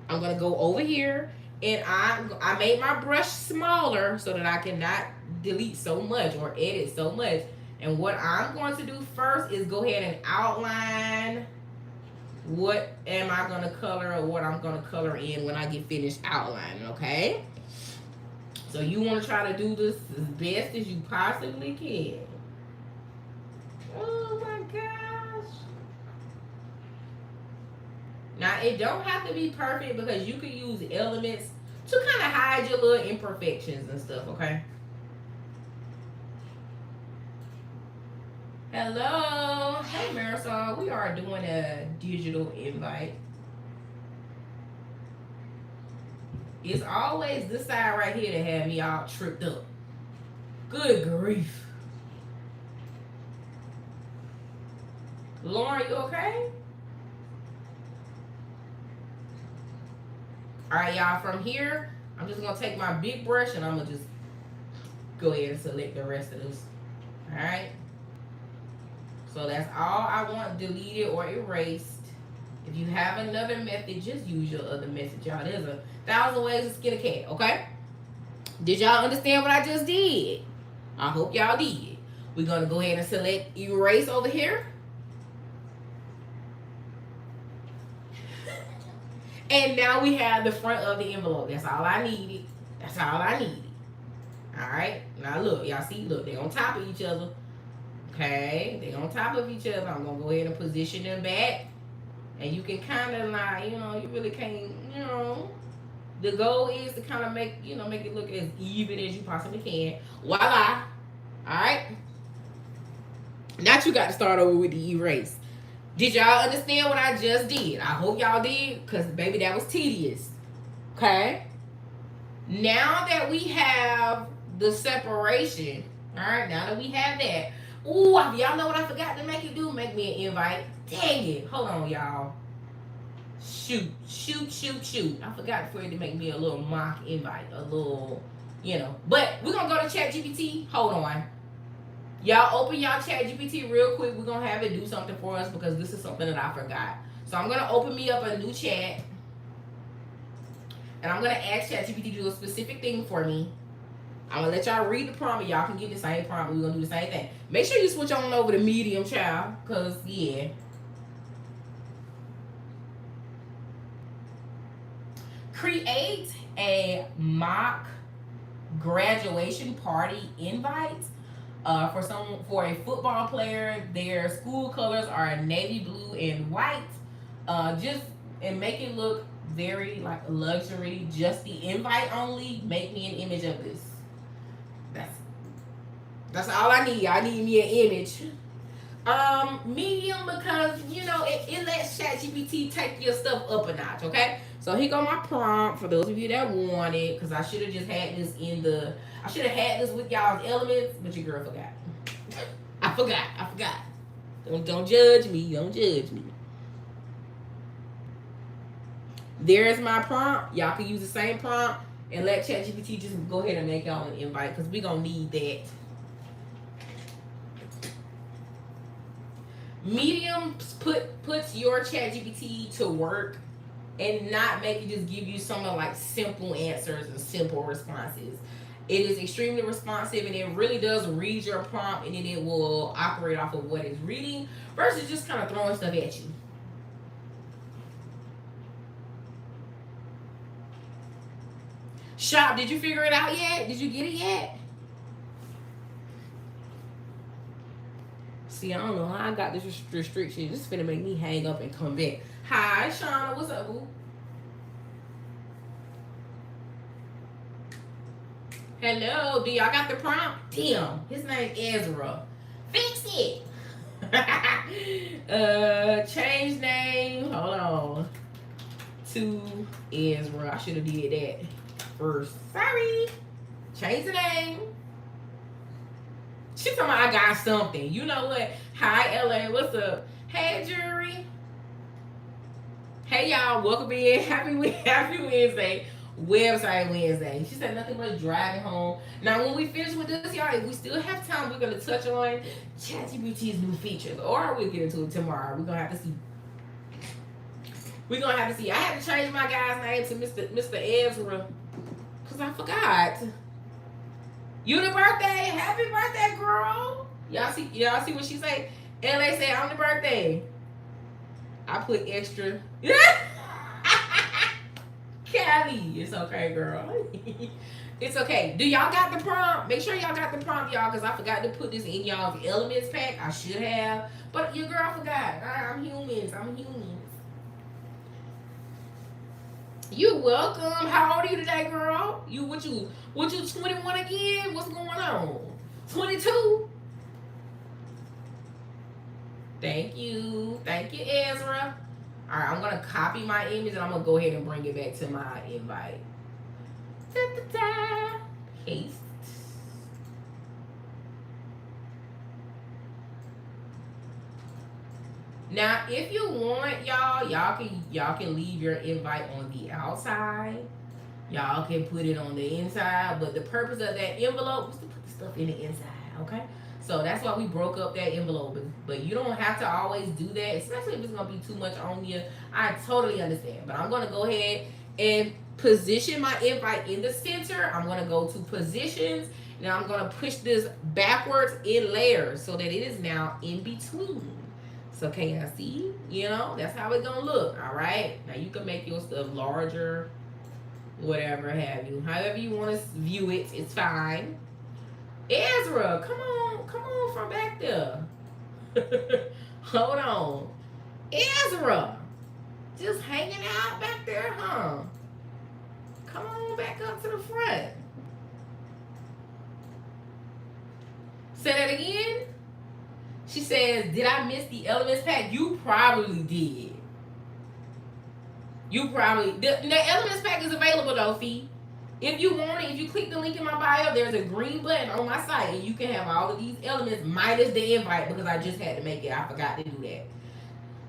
I'm going to go over here, and I made my brush smaller so that I cannot delete so much or edit so much. And what I'm going to do first is go ahead and outline what am I going to color or what I'm going to color in when I get finished outlining, okay? So you want to try to do this as best as you possibly can. Oh my gosh. Now it don't have to be perfect because you can use elements to kind of hide your little imperfections and stuff, okay? Hello. Hey, Marisol. We are doing a digital invite. It's always this side right here that have me all tripped up. Good grief. Lauren, you okay? Alright, y'all, from here, I'm just gonna take my big brush and I'm gonna just go ahead and select the rest of this. Alright? So that's all I want deleted or erased. If you have another method, just use your other method, y'all. There's 1,000 ways to skin a cat, okay? Did y'all understand what I just did? I hope y'all did. We're gonna go ahead and select erase over here. And now we have the front of the envelope. That's all I needed. That's all I needed. Alright? Now look, y'all see? Look, they're on top of each other. Okay? They're on top of each other. I'm going to go ahead and position them back. And you can kind of like, you really can't, the goal is to kind of make it look as even as you possibly can. Voila. Alright? Now you got to start over with the erase. Did y'all understand what I just did? I hope y'all did, because, baby, that was tedious. Okay? Now that we have the separation, all right, now that we have that, ooh, y'all know what I forgot to make it do? Make me an invite. Dang it. Hold on, y'all. Shoot. I forgot for it to make me a little mock invite, a little, But we're going to go to ChatGPT. Hold on. Y'all open y'all ChatGPT real quick. We're going to have it do something for us because this is something that I forgot. So I'm going to open me up a new chat. And I'm going to ask ChatGPT to do a specific thing for me. I'm going to let y'all read the prompt. And y'all can get the same prompt. We're going to do the same thing. Make sure you switch on over to medium, child. Because, yeah. Create a mock graduation party invite. For a football player, their school colors are navy blue and white. And make it look very like luxury. Just the invite only. Make me an image of this. That's all I need. I need me an image. Medium because it lets ChatGPT take your stuff up a notch. Okay. So here go my prompt for those of you that want it, because I should have just had this I should have had this with y'all's elements, but your girl forgot. I forgot. Don't judge me. Don't judge me. There's my prompt. Y'all can use the same prompt and let ChatGPT just go ahead and make y'all an invite because we're going to need that. Medium puts your ChatGPT to work and not make it just give you some of like simple answers and simple responses. It is extremely responsive and it really does read your prompt and then it will operate off of what it's reading versus just kind of throwing stuff at you. Shop, did you figure it out yet? Did you get it yet? See, I don't know how I got this restriction. This is finna make me hang up and come back. Hi, Shauna. What's up, boo? Hello. Do y'all got the prompt? Damn. His name Ezra. Fix it. Change name. Hold on. To Ezra. I should have did that first. Sorry. Change the name. She talking about I got something. You know what? Hi, LA. What's up? Hey, jury. Hey, y'all. Welcome in. Happy Wednesday. Website Wednesday. She said nothing but driving home. Now, when we finish with this, y'all, if we still have time, we're going to touch on ChatGPT's new features. Or we'll get into it tomorrow. We're going to have to see. I had to change my guy's name to Mr. Ezra. Because I forgot. You the birthday. Happy birthday, girl. Y'all see what she say? LA say I'm the birthday. I put extra. Callie. It's okay, girl. It's okay. Do y'all got the prompt? Make sure y'all got the prompt, y'all, because I forgot to put this in y'all's elements pack. I should have. But your girl forgot. I'm humans. You're welcome. How old are you today, girl? You 21 again? What's going on? 22? Thank you. Thank you, Ezra. Alright, I'm gonna copy my image and I'm gonna go ahead and bring it back to my invite. Da-da-da. Paste. Now, if you want, y'all can leave your invite on the outside. Y'all can put it on the inside, but the purpose of that envelope was to put the stuff in the inside, okay? So that's why we broke up that envelope. But you don't have to always do that, especially if it's gonna be too much on you. I totally understand. But I'm gonna go ahead and position my invite in the center. I'm gonna go to positions. Now I'm gonna push this backwards in layers so that it is now in between. So can y'all see? You know, that's how it's gonna look. All right. Now you can make your stuff larger, whatever have you. However you want to view it, it's fine. Ezra, come on from back there. Hold on. Ezra, just hanging out back there, huh? Come on back up to the front. Say that again. She says, did I miss the elements pack? You probably did. The elements pack is available though, Fee. If you want it, if you click the link in my bio, there's a green button on my site and you can have all of these elements minus the invite because I just had to make it. I forgot to do that.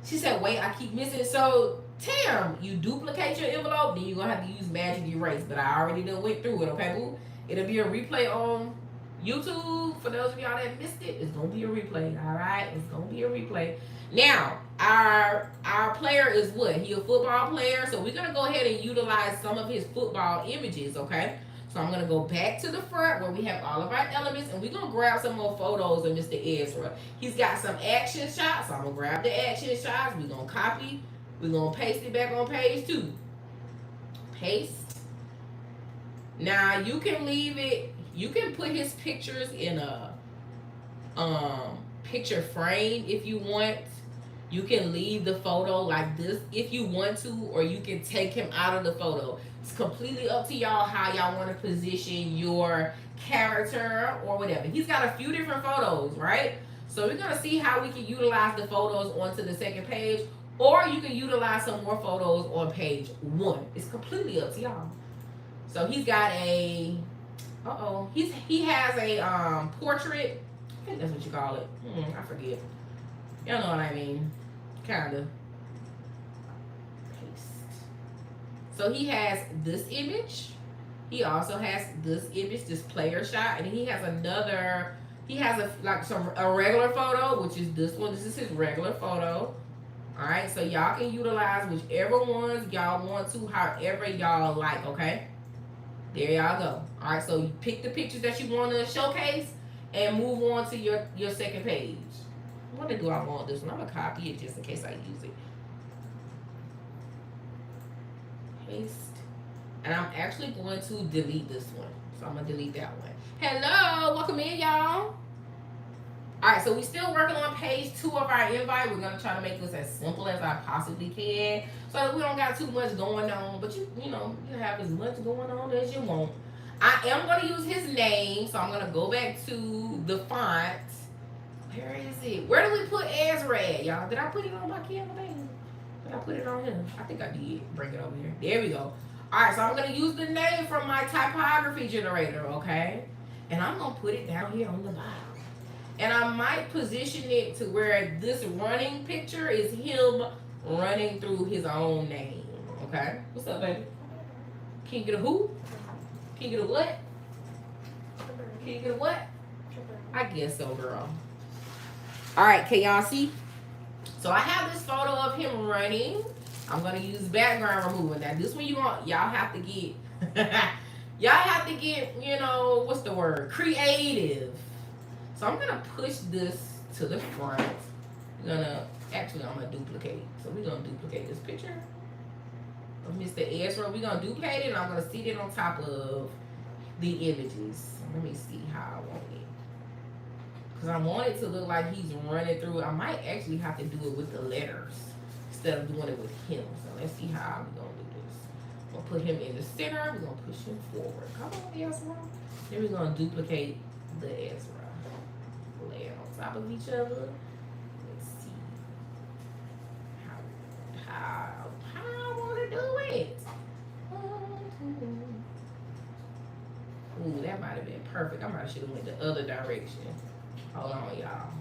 She said, wait, I keep missing. So, Tam, you duplicate your envelope, then you're going to have to use magic erase. But I already done went through it, okay, boo? It'll be a replay on YouTube. For those of y'all that missed it, it's going to be a replay, all right? It's going to be a replay. Now, our player is what? He a football player, so we're going to go ahead and utilize some of his football images, okay? So I'm going to go back to the front where we have all of our elements, and we're going to grab some more photos of Mr. Ezra. He's got some action shots, so I'm going to grab the action shots. We're going to copy. We're going to paste it back on page 2. Paste. Now, you can leave it. You can put his pictures in a picture frame if you want. You can leave the photo like this if you want to, or you can take him out of the photo. It's completely up to y'all how y'all want to position your character or whatever. He's got a few different photos, right? So we're going to see how we can utilize the photos onto the second page, or you can utilize some more photos on page 1. It's completely up to y'all. So he's got a, he has a portrait. I think that's what you call it. I forget. Y'all know what I mean. Kinda. Paste. So he has this image. He also has this image, this player shot, and he has another. He has a regular photo, which is this one. This is his regular photo. All right, so y'all can utilize whichever ones y'all want to, however y'all like. Okay. There y'all go. All right, so you pick the pictures that you want to showcase and move on to your second page. What do I want this one? I'm going to copy it just in case I use it. Paste. And I'm actually going to delete this one. So I'm going to delete that one. Hello. Welcome in, y'all. All right, so we're still working on page 2 of our invite. We're going to try to make this as simple as I possibly can so that we don't got too much going on. But, you have as much going on as you want. I am going to use his name, so I'm going to go back to the font. Where is it? Where did we put Ezra at, y'all? Did I put it on my camera thing? Did I put it on him? I think I did. Bring it over here. There we go. All right, so I'm going to use the name from my typography generator, okay? And I'm going to put it down here on the bottom. And I might position it to where this running picture is him running through his own name, okay? What's up, baby? Can you get a who? Can you get a what? Can you get a what? I guess so, girl. All right, can y'all see? So I have this photo of him running. I'm gonna use background removal. Now this one y'all have to get, what's the word? Creative. So I'm gonna push this to the front. I'm gonna duplicate. So we're gonna duplicate this picture of Mr. Ezra. We're gonna duplicate it and I'm gonna sit it on top of the images. Let me see how I want it. Because I want it to look like he's running through it. I might actually have to do it with the letters instead of doing it with him. So let's see how we're going to do this. We'll put him in the center. We're gonna push him forward. Come on, Ezra. Then we're gonna duplicate the Ezra. Lay it on top of each other. Let's see how I wanna do it. Ooh, that might have been perfect. I might should have went the other direction. Hold on, y'all.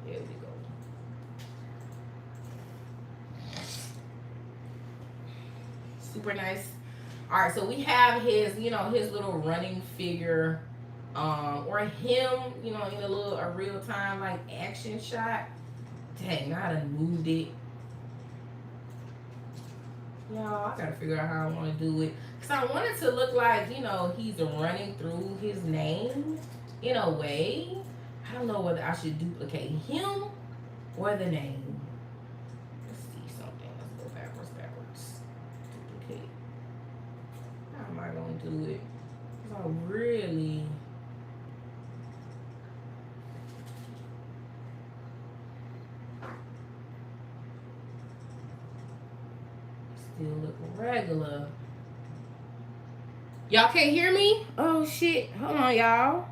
There we go. Super nice. All right, so we have his, his little running figure, or him, in a real time like action shot. Dang, I done moved it. Y'all, I gotta figure out how I want to do it. Cause I want it to look like, he's running through his name in a way. I don't know whether I should duplicate him or the name. Let's see something. Let's go backwards. Duplicate. How am I going to do it? Cause I really... Still look regular. Y'all can't hear me? Oh shit. Hold on, y'all.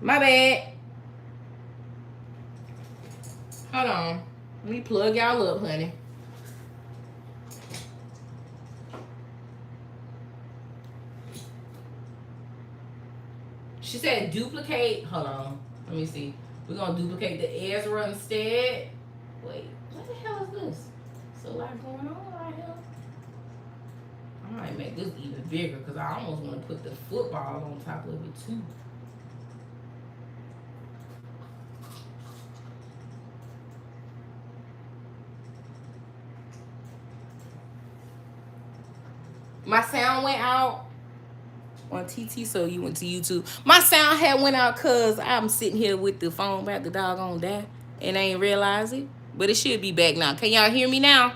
My bad. Hold on. Let me plug y'all up, honey. She said duplicate. Hold on. Let me see. We're gonna duplicate the Ezra instead. Wait, what the hell is this? There's a lot going on right here. I might make this even bigger because I almost want to put the football on top of it too. My sound went out on TT, so you went to YouTube. My sound had went out because I'm sitting here with the phone about the doggone die and I ain't realize it. But it should be back now. Can y'all hear me now?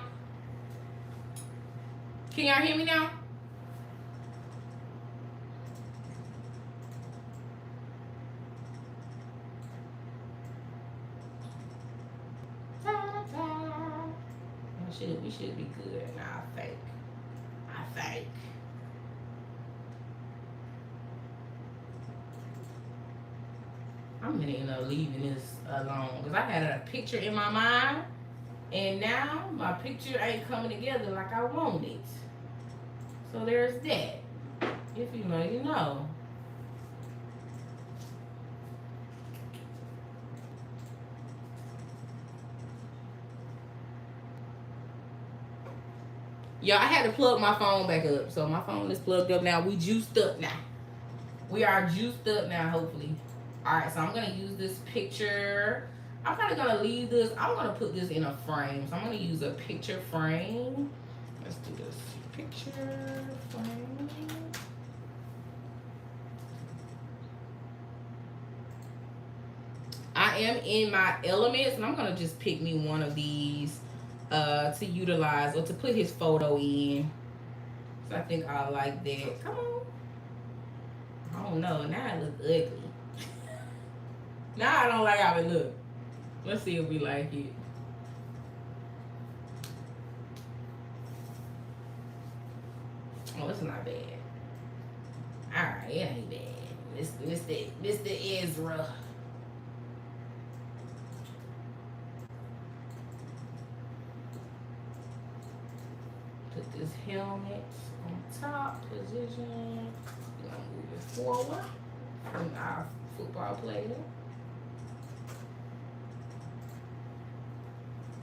Can y'all hear me now? We should be good. Nah, I think. I'm gonna end up leaving this alone because I had a picture in my mind and now my picture ain't coming together like I want it. So there's that. If you know, you know. Y'all, I had to plug my phone back up. So my phone is plugged up now. We juiced up now. We are juiced up now, hopefully. Alright, so I'm going to use this picture. I'm probably going to leave this. I'm going to put this in a frame. So I'm going to use a picture frame. Let's do this. Picture frame. I am in my elements. And I'm going to just pick me one of these to utilize or to put his photo in. So I think I like that. Come on. I don't know. Now it looks ugly. Now I don't like how it look. Let's see if we like it. Oh, it's not bad. Alright, it ain't bad. Mr. Ezra. Put this helmet on top position. We're gonna move it forward from our football player.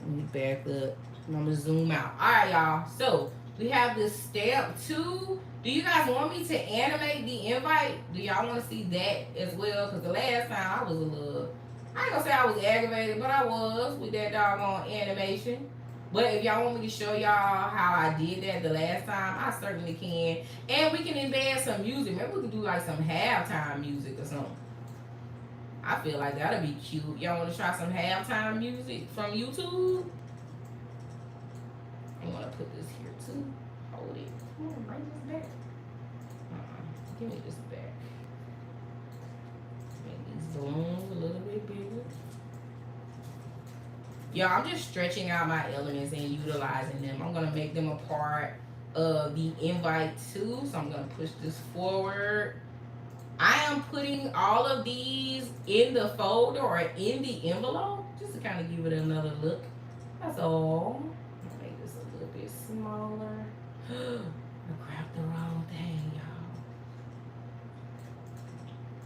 Let me back up. I'm gonna zoom out. Alright, y'all. So we have this step 2. Do you guys want me to animate the invite? Do y'all want to see that as well? Because the last time I was a little, I ain't gonna say I was aggravated, but I was with that doggone animation. But if y'all want me to show y'all how I did that the last time, I certainly can. And we can embed some music. Maybe we can do like some halftime music or something. I feel like that'll be cute. Y'all want to try some halftime music from YouTube? I'm gonna put this here too. Hold it. Come on, bring this back. Give me this back. Make these balloons a little bit bigger. Y'all, I'm just stretching out my elements and utilizing them. I'm going to make them a part of the invite too. So I'm going to push this forward. I am putting all of these in the folder or in the envelope just to kind of give it another look. That's all. I'll make this a little bit smaller. I grabbed the wrong thing, y'all.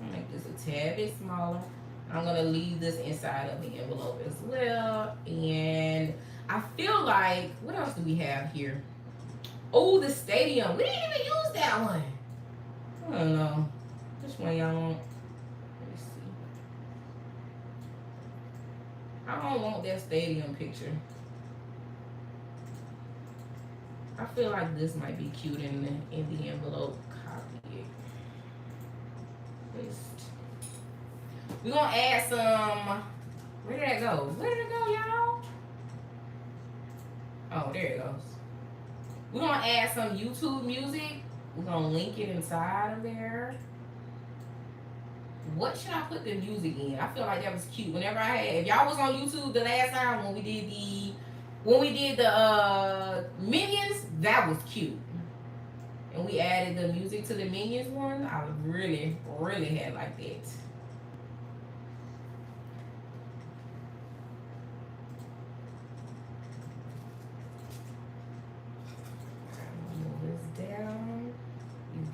I'll make this a tad bit smaller. I'm going to leave this inside of the envelope as well. And I feel like, what else do we have here? Oh, the stadium. We didn't even use that one. I don't know. Which one y'all want? Let me see. I don't want that stadium picture. I feel like this might be cute in the envelope. Copy it. Paste. We're gonna add some. Where did that go? Where did it go, y'all? Oh, there it goes. We're gonna add some YouTube music. We're gonna link it inside of there. What should I put the music in? I feel like that was cute. Whenever I had, if y'all was on YouTube the last time when we did the Minions, that was cute. And we added the music to the Minions one. I really, really had like that.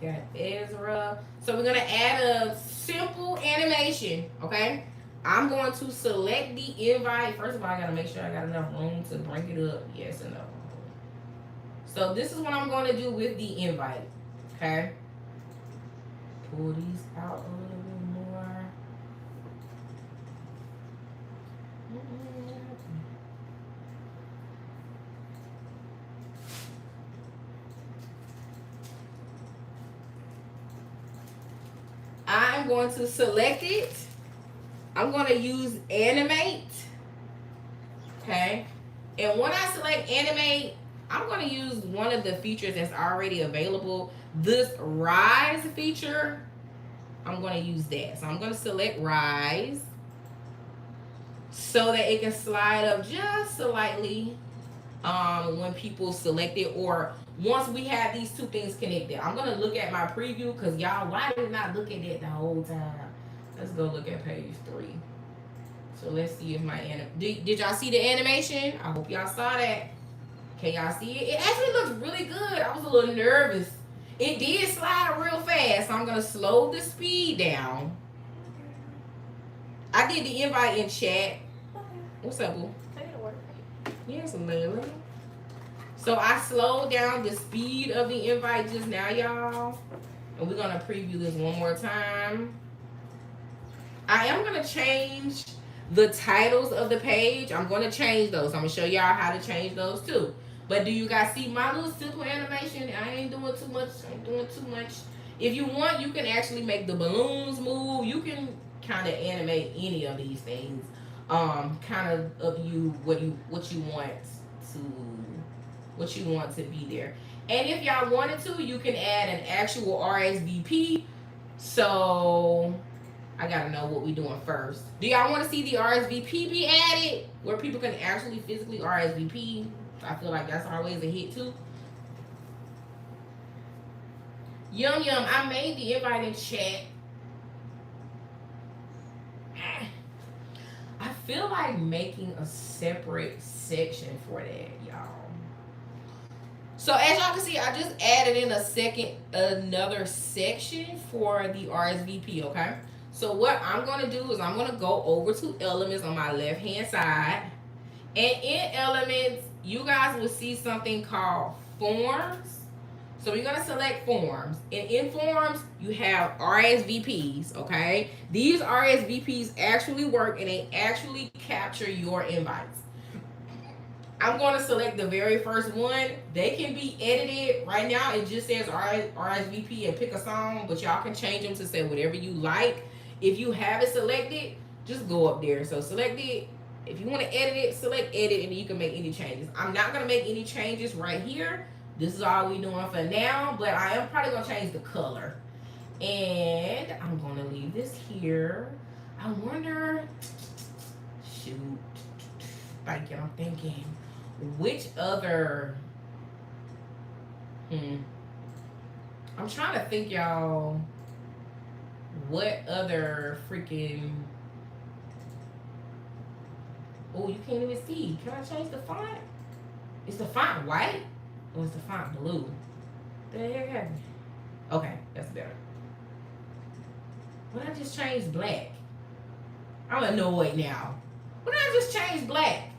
Got Ezra. So we're gonna add a simple animation, okay? I'm going to select the invite. First of all, I gotta make sure I got enough room to bring it up. Yes, enough. So this is what I'm gonna do with the invite, okay? Pull these out a little bit more. I'm going to select it. I'm going to use animate. Okay. And when I select animate, I'm going to use one of the features that's already available. This rise feature, I'm going to use that. So I'm going to select rise so that it can slide up just slightly when people select it, or once we have these two things connected. I'm going to look at my preview because y'all, why did I look at it the whole time? Let's go look at page 3. So let's see if my did y'all see the animation? I hope y'all saw that. Can y'all see it? It actually looks really good. I was a little nervous. It did slide real fast. So I'm going to slow the speed down. I did the invite in chat. What's up, boo? Yes, Layla. So I slowed down the speed of the invite just now, y'all. And we're going to preview this one more time. I am going to change the titles of the page. I'm going to change those. I'm going to show y'all how to change those too. But do you guys see my little simple animation? I ain't doing too much. If you want, you can actually make the balloons move. You can kind of animate any of these things. Kind of you what you want to be there. And if y'all wanted to, you can add an actual RSVP. So I gotta know what we're doing first. Do y'all want to see the RSVP be added where people can actually physically RSVP? I feel like that's always a hit too. Yum Yum, I made the invite in chat. I feel like making a separate section for that, y'all. So as y'all can see, I just added in another section for the RSVP, okay? So what I'm going to do is I'm going to go over to elements on my left hand side. And in elements, you guys will see something called forms. So we're going to select forms. And in forms, you have RSVPs, okay? These RSVPs actually work and they actually capture your invites. I'm going to select the very first one. They can be edited. Right now, it just says RSVP and pick a song, but y'all can change them to say whatever you like. If you have it selected, just go up there. So select it. If you want to edit it, select edit, and you can make any changes. I'm not going to make any changes right here. This is all we're doing for now, but I am probably going to change the color. And I'm going to leave this here. I wonder, shoot. I'm thinking, which other? I'm trying to think, y'all. What other freaking? Oh, you can't even see. Can I change the font? Is the font white or is the font blue? The heck happened? Okay, that's better. What I just changed black? I'm annoyed now. What I just changed black?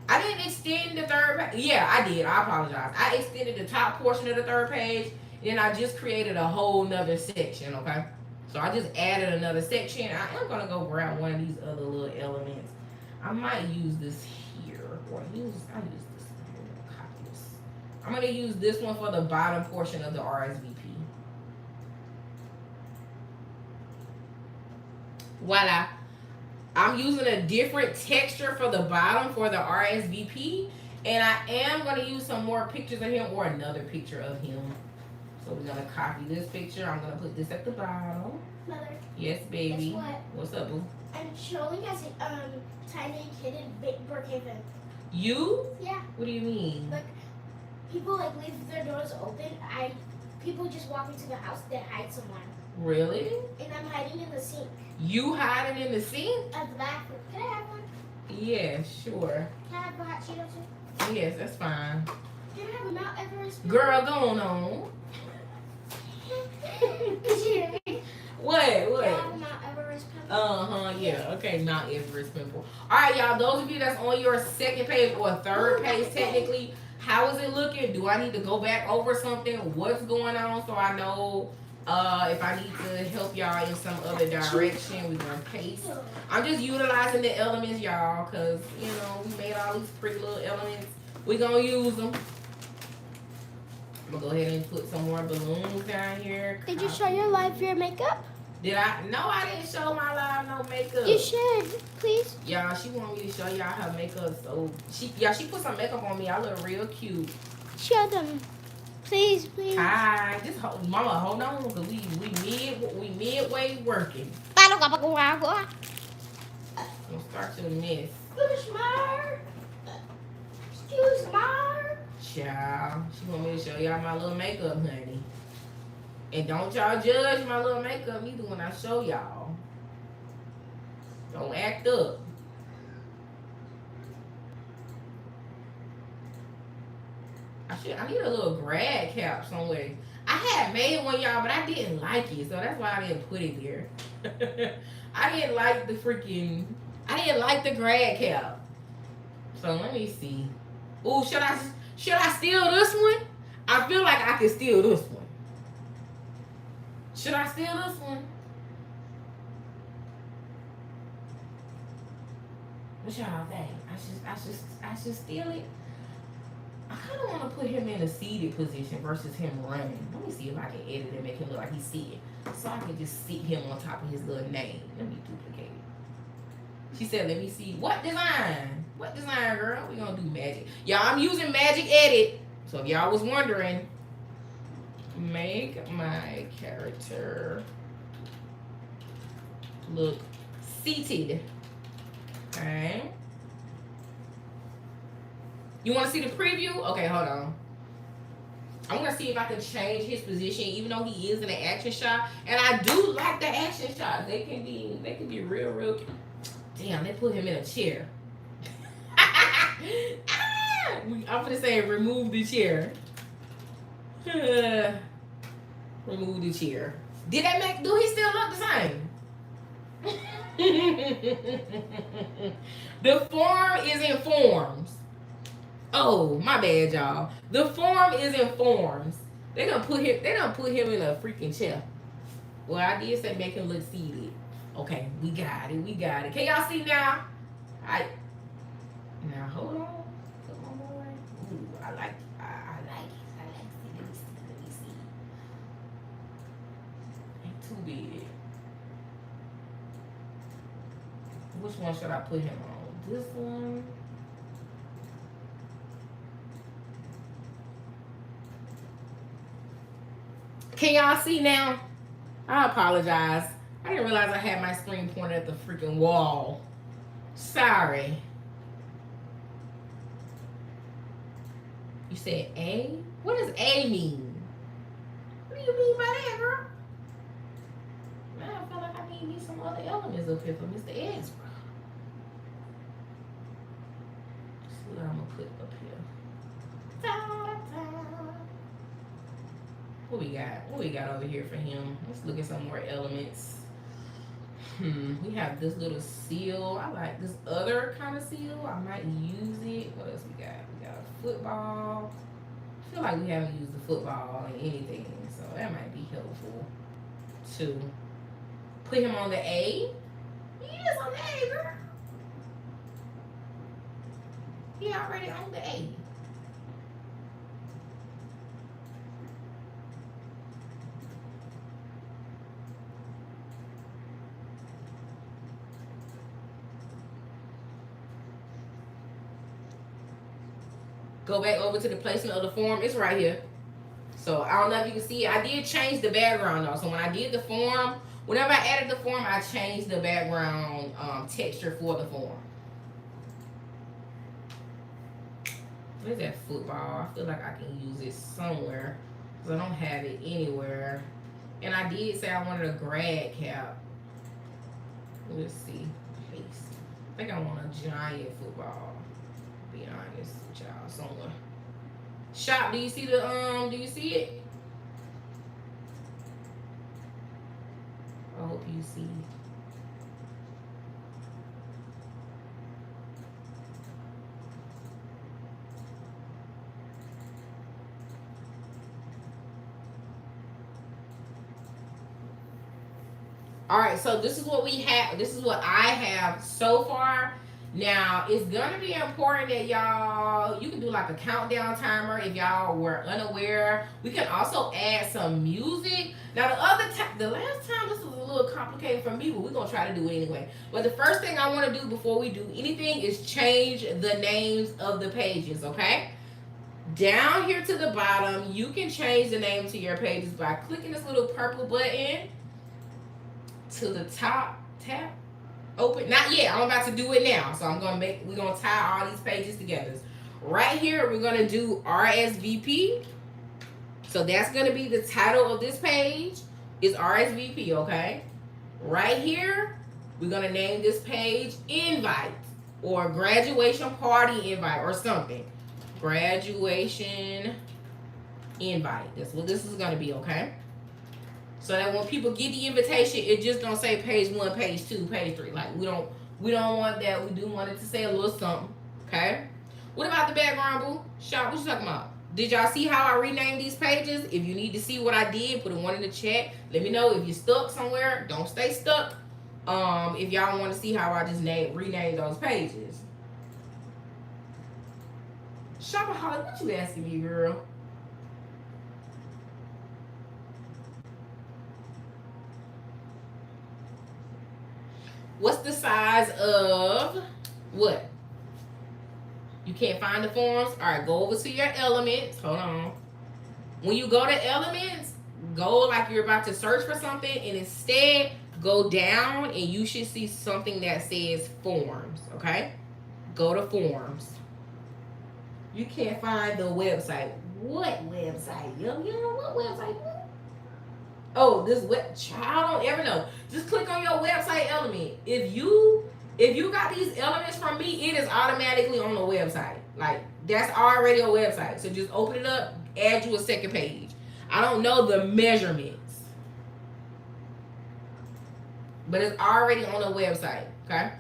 I didn't extend the third page. Yeah, I did. I apologize. I extended the top portion of the third page, and I just created a whole nother section, okay? So I just added another section. I am going to go grab one of these other little elements. I might use this here, or I use this. Copy this. I'm going to use this one for the bottom portion of the RSVP. Voila. I'm using a different texture for the bottom for the RSVP. And I am going to use some more pictures of him or another picture of him. So we're going to copy this picture. I'm going to put this at the bottom. Mother. Yes, baby. Guess what? What's up, boo? I'm showing as a tiny kid in Brookhaven. You? Yeah. What do you mean? Like, people like leave their doors open. People just walk into the house. They hide somewhere. Really? And I'm hiding in the sink. You hiding in the sink? At the bathroom. Can I have one? Yeah, sure. Can I have a hot Cheeto too? Yes, that's fine. Can I have a Mount Everest? Girl, going on. Did you hear me? What? Can I have a Mount Everest pencil? Yeah. Okay, Mount Everest pencil. All right, y'all. Those of you that's on your second page or third page, technically, how is it looking? Do I need to go back over something? What's going on so I know if I need to help y'all in some other direction? We're going to paste. I'm just utilizing the elements, y'all, because, you know, we made all these pretty little elements. We're going to use them. I'm going to go ahead and put some more balloons down here. Did you show your live your makeup? Did I? No, I didn't show my live no makeup. You should, please. Y'all, she want me to show y'all her makeup. So she put some makeup on me. I look real cute. Show them. Please, please. Hi, just mama, hold on, cause we midway working. Don't start your mess. Excuse me. Child, she want me to show y'all my little makeup, honey. And don't y'all judge my little makeup either when I show y'all. Don't act up. I need a little grad cap somewhere. I had made one, y'all, but I didn't like it, so that's why I didn't put it there. I didn't like the grad cap. So let me see. Ooh, should I steal this one? I feel like I can steal this one. Should I steal this one? What y'all think? I should steal it. I kind of want to put him in a seated position versus him running. Let me see if I can edit and make him look like he's seated, so I can just sit him on top of his little name. Let me duplicate it. She said, "Let me see what design. What design, girl? We gonna do magic, y'all. I'm using Magic Edit, so if y'all was wondering, make my character look seated." Okay. You want to see the preview? Okay, hold on. I'm gonna see if I can change his position, even though he is in an action shot. And I do like the action shots. They can be real. Damn, they put him in a chair. I'm gonna say remove the chair. Remove the chair. Do he still look the same? The form is in forms. Oh, my bad, y'all. The form is in forms. They done put him in a freaking chair. Well, I did say make him look seated. Okay, we got it. Can y'all see now? Now hold on. Come on, boy. Ooh, I like it. Let me see. Ain't too big. Which one should I put him on? This one? Can y'all see now? I apologize. I I didn't realize I had my screen pointed at the freaking wall. Sorry. You said A? What does A mean? What do you mean by that, girl? Man, I feel like I need some other elements up here for Mr. Ezra. Let's see what I'm gonna put up here. What we got? What we got over here for him? Let's look at some more elements. We have this little seal. I like this other kind of seal. I might use it. What else we got? We got a football. I feel like we haven't used the football in anything, so that might be helpful to put him on the A. He is on the A, girl. He already on the A. Go back over to the placement of the form. It's right here. So I don't know if you can see it. I did change the background though. So when I did the form, whenever I added the form, I changed the background texture for the form. Where's that football? I feel like I can use it somewhere because I don't have it anywhere. And I did say I wanted a grad cap. Let's see. Paste. I think I want a giant football. Be honest with y'all, somewhere. Shop, do you see the do you see it? I hope you see. All right, so this is what we have. This is what I have so far. Now, it's going to be important that y'all, you can do like a countdown timer if y'all were unaware. We can also add some music. Now, the last time this was a little complicated for me, but we're going to try to do it anyway. But the first thing I want to do before we do anything is change the names of the pages, okay? Down here to the bottom, you can change the name to your pages by clicking this little purple button to the top, tap. Open, not yet. I'm about to do it now. So we're gonna tie all these pages together. Right here, we're gonna do RSVP. So that's gonna be the title of this page is RSVP, okay? Right here, we're gonna name this page invite or graduation party invite or something. Graduation invite. That's what this is gonna be, okay? So that when people get the invitation, it just don't say page 1, page 2, page 3. Like we don't want that. We do want it to say a little something. Okay. What about the background, boo? Shop, what you talking about? Did y'all see how I renamed these pages? If you need to see what I did, put a 1 in the chat. Let me know if you're stuck somewhere. Don't stay stuck. If y'all want to see how I just renamed those pages. Shopaholic, what you asking me, girl? What's the size of what? You can't find the forms? All right, go over to your elements. Hold on. When you go to elements, go like you're about to search for something, and instead go down, and you should see something that says forms, okay? Go to forms. You can't find the website. What website? You know what website? Oh, this child don't ever know. Just click on your website element. If you got these elements from me, it is automatically on the website. Like that's already a website. So just open it up, add you a second page. I don't know the measurements, but it's already on the website. Okay.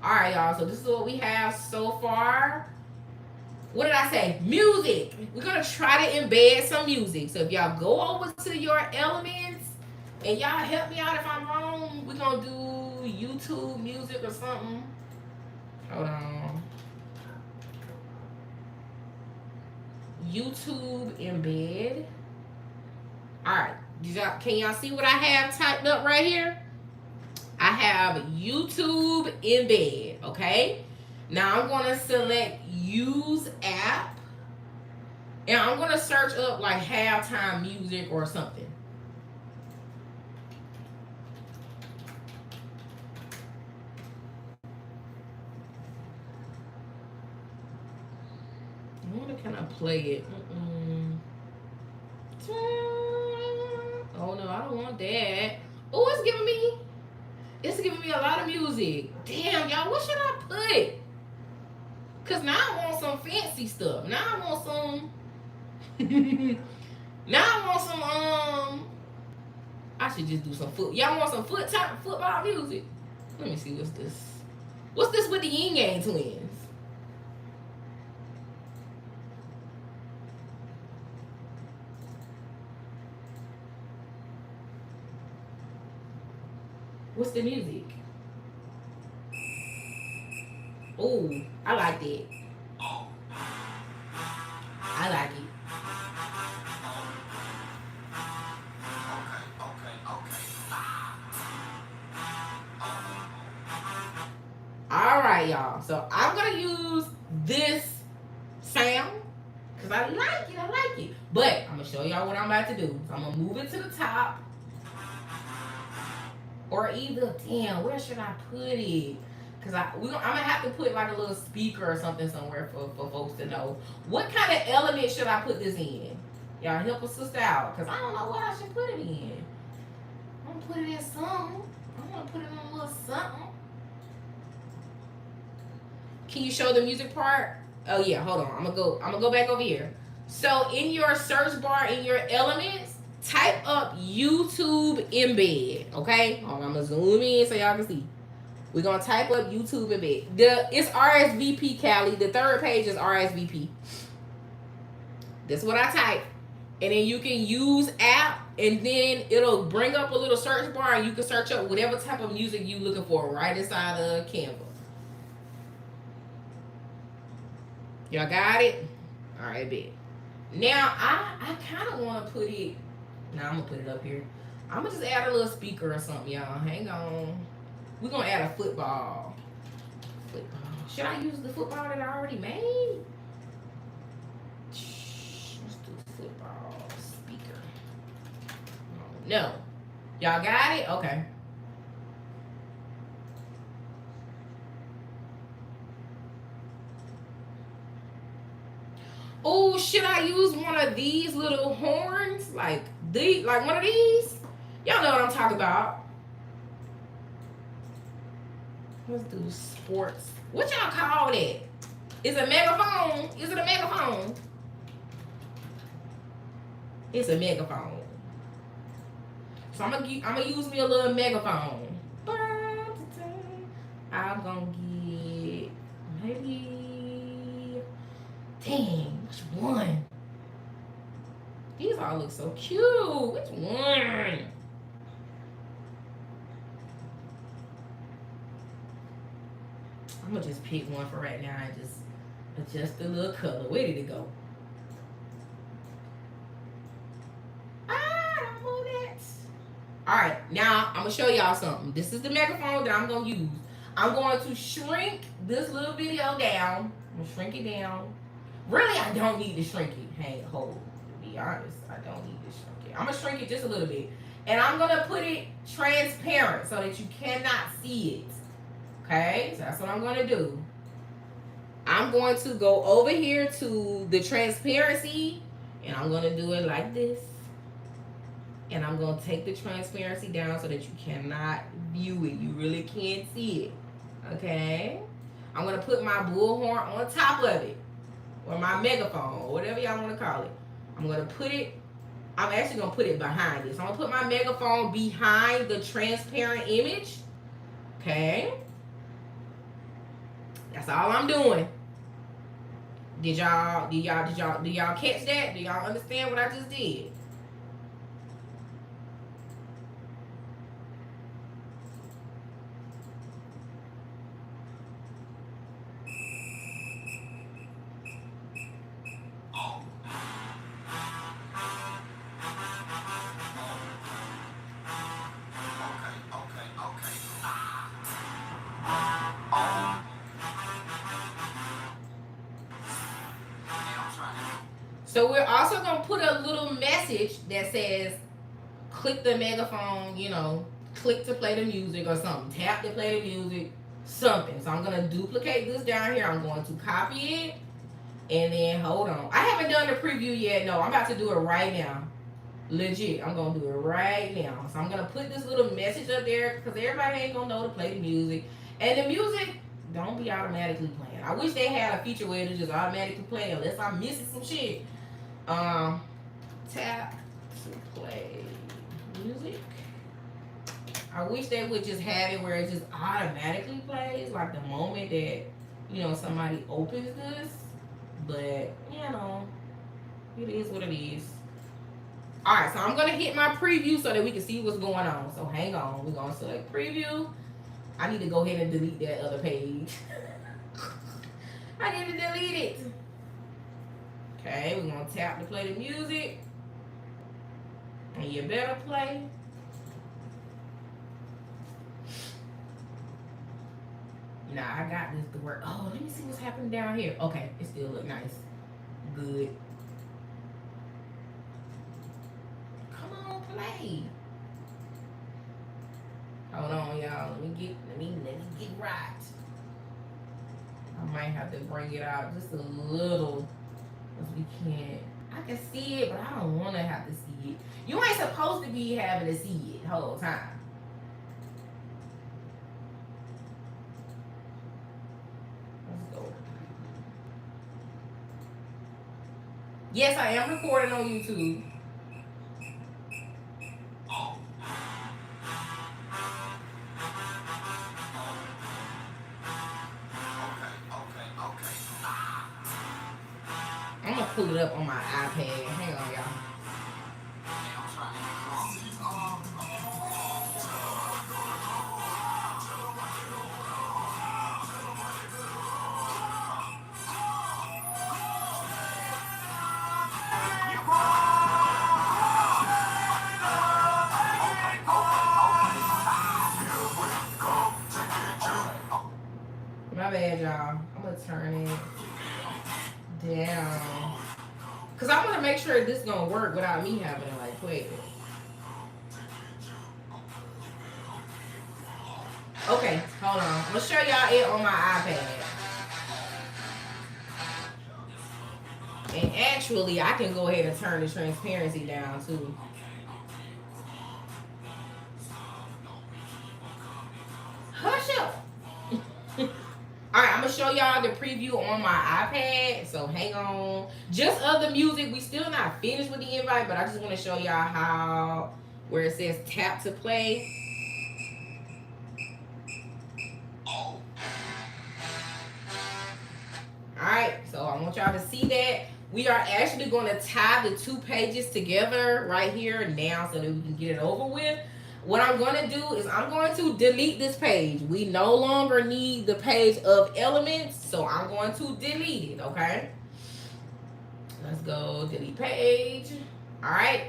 All right, y'all. So this is what we have so far. What did I say? Music. We're gonna try to embed some music. So if y'all go over to your elements and y'all help me out if I'm wrong, we're gonna do YouTube music or something. Hold on. YouTube embed. All right. Can y'all see what I have typed up right here? I have YouTube embed. Okay. Now I'm gonna select use app, and I'm gonna search up like halftime music or something. can I play it? Oh no, I don't want that. Oh, it's giving me a lot of music. Damn, y'all, what should I put? Cause now I want some fancy stuff. Now I want some. Now I want some. I should just do some foot. Y'all want some football music? Let me see. What's this? What's this with the Yin Yang Twins? What's the music? Oh, I like that. I like it. Alright, y'all. So I'm gonna use this sound because I like it. But I'm gonna show y'all what I'm about to do. So I'm gonna move it to the top. Or either, damn, where should I put it? Because I'm going to have to put like a little speaker or something somewhere for folks to know. What kind of element should I put this in? Y'all help a sister out. Because I don't know what I should put it in. I'm going to put it in something. I'm going to put it in a little something. Can you show the music part? Oh, yeah. Hold on. I'm gonna go back over here. So in your search bar, in your elements, type up YouTube embed, okay? I'm gonna zoom in so y'all can see. We're gonna type up YouTube embed. It's RSVP, Callie. The third page is RSVP. That's what I type. And then you can use app, and then it'll bring up a little search bar, and you can search up whatever type of music you're looking for right inside of Canva. Y'all got it? All right, bet. Now, I kind of want to put it. Now, I'm going to put it up here. I'm going to just add a little speaker or something, y'all. Hang on. We're going to add a football. Should I use the football that I already made? Let's do football speaker. No. Y'all got it? Okay. Oh, should I use one of these little horns? Like one of these? Y'all know what I'm talking about. Let's do sports. What y'all call that? Is it a megaphone? Is it a megaphone? It's a megaphone. So I'm gonna use me a little megaphone. I'm gonna get maybe, dang, which one? These all look so cute. Which one? I'm gonna just pick one for right now and just adjust the little color. Where did it go? Alright, now I'm gonna show y'all something. This is the megaphone that I'm gonna use. I'm going to shrink this little video down. I'm gonna shrink it down. Really, I don't need to shrink it. Hey, hold. To be honest, I don't need to shrink it. I'm gonna shrink it just a little bit. And I'm gonna put it transparent so that you cannot see it. Okay, so that's what I'm gonna do. I'm going to go over here to the transparency, and I'm gonna do it like this. And I'm going to take the transparency down so that you cannot view it. You really can't see it. Okay? I'm going to put my bullhorn on top of it. Or my megaphone. Or whatever y'all want to call it. I'm going to put it. I'm actually going to put it behind it. So I'm going to put my megaphone behind the transparent image. Okay? That's all I'm doing. Did y'all catch that? Do y'all understand what I just did? So we're also going to put a little message that says, click the megaphone, click to play the music or something. Tap to play the music, something. So I'm going to duplicate this down here. I'm going to copy it. And then hold on. I haven't done the preview yet. No, I'm about to do it right now. Legit, I'm gonna do it right now. So I'm gonna put this little message up there because everybody ain't gonna know to play the music. And the music don't be automatically playing. I wish they had a feature where it just automatically play unless I'm missing some shit. Tap to play music. I wish they would just have it where it just automatically plays like the moment that, you know, somebody opens this. But, you know, it is what it is. Alright, so I'm going to hit my preview so that we can see what's going on. So hang on. We're going to select preview. I need to go ahead and delete that other page. I need to delete it. Okay, we're going to tap to play the music. And you better play. Nah, I got this to work. Oh, let me see what's happening down here. Okay, it still look nice. Good. Come on, play. Hold on, y'all. Let me get right. I might have to bring it out just a little, because we can't. I can see it, but I don't want to have to see it. You ain't supposed to be having to see it the whole time. Yes, I am recording on YouTube. I'm gonna pull it up on my iPad. Hang on, y'all. My bad, y'all. I'm gonna turn it down. Cause I wanna make sure this is gonna work without me having to like play it. Okay, hold on. I'm gonna show y'all it on my iPad. And actually, I can go ahead and turn the transparency down too. Hush up. Alright, I'm gonna show y'all the preview on my iPad. So hang on. Just of the music. We still not finished with the invite, but I just want to show y'all how, where it says tap to play. Alright, so I want y'all to see that. We are actually going to tie the two pages together right here now so that we can get it over with. What I'm going to do is I'm going to delete this page. We no longer need the page of elements, so I'm going to delete it, okay? Let's go delete page. All right.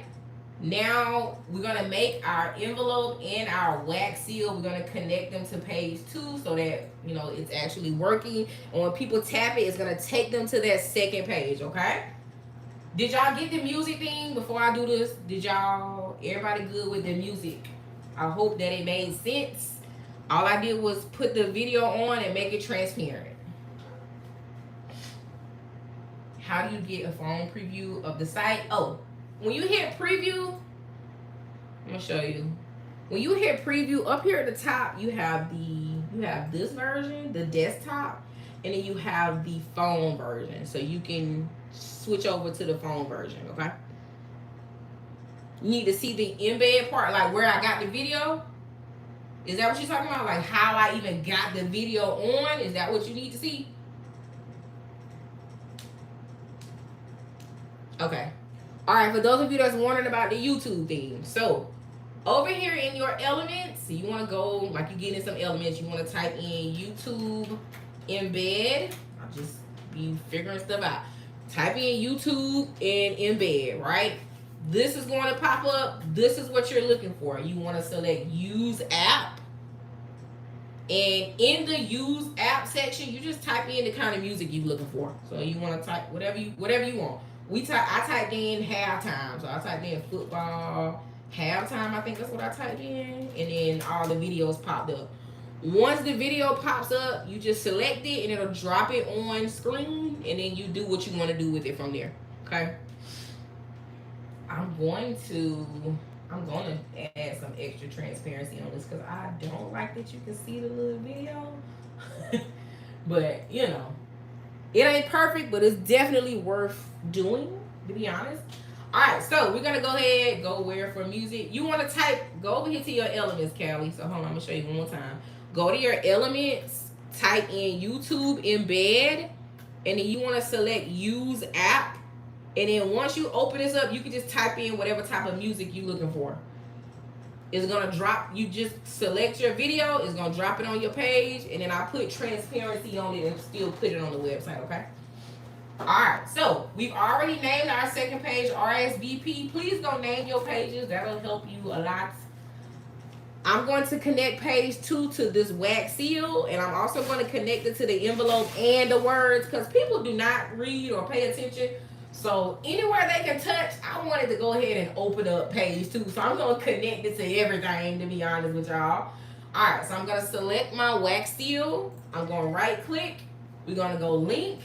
Now we're going to make our envelope and our wax seal. We're going to connect them to page 2 so that, you know, it's actually working. And when people tap it, it's going to take them to that second page, okay? Did y'all get the music thing before I do this? Did y'all, everybody good with the music? I hope that it made sense. All I did was put the video on and make it transparent. How do you get a phone preview of the site? Oh, when you hit preview, I'm gonna show you. When you hit preview, up here at the top, you have this version, the desktop, and then you have the phone version. So you can switch over to the phone version, okay? You need to see the embed part, like where I got the video. Is that what you're talking about? Like how I even got the video on? Is that what you need to see? Okay. All right, for those of you that's wondering about the YouTube theme. So over here in your elements, you want to go, like you get in some elements, you want to type in YouTube embed. I'll just be figuring stuff out. Type in YouTube and embed, right? This is going to pop up. This is what you're looking for. You want to select use app. And in the use app section, you just type in the kind of music you're looking for. So you want to type whatever you want. I typed in halftime. So I typed in football halftime. I think that's what I typed in. And then all the videos popped up. Once the video pops up, you just select it and it'll drop it on screen, and then you do what you want to do with it from there. Okay. I'm going to add some extra transparency on this because I don't like that you can see the little video. But you know, it ain't perfect, but it's definitely worth doing, to be honest. Alright, so we're gonna go ahead, go where for music. You wanna go over here to your elements, Callie. So hold on, I'm gonna show you one more time. Go to your elements, type in YouTube embed, and then you wanna select use app. And then once you open this up, you can just type in whatever type of music you're looking for. It's gonna drop, you just select your video, it's gonna drop it on your page, and then I put transparency on it and still put it on the website, okay? Alright, so we've already named our second page RSVP. Please go name your pages, that'll help you a lot. I'm going to connect page 2 to this wax seal, and I'm also going to connect it to the envelope and the words because people do not read or pay attention. So anywhere they can touch, I wanted to go ahead and open up page 2. So I'm going to connect it to everything, to be honest with y'all. All right, so I'm going to select my wax seal. I'm going to right click. We're going to go link.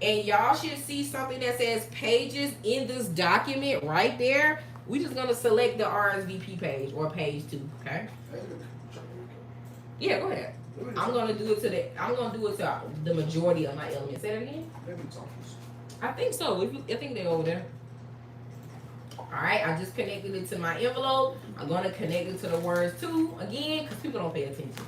And y'all should see something that says pages in this document right there. We're just going to select the RSVP page or page 2, okay? Yeah, go ahead. I'm going to do it to the majority of my elements. Say that again? I think so. I think they're over there. All right, I just connected it to my envelope. I'm going to connect it to the words too, again, because people don't pay attention.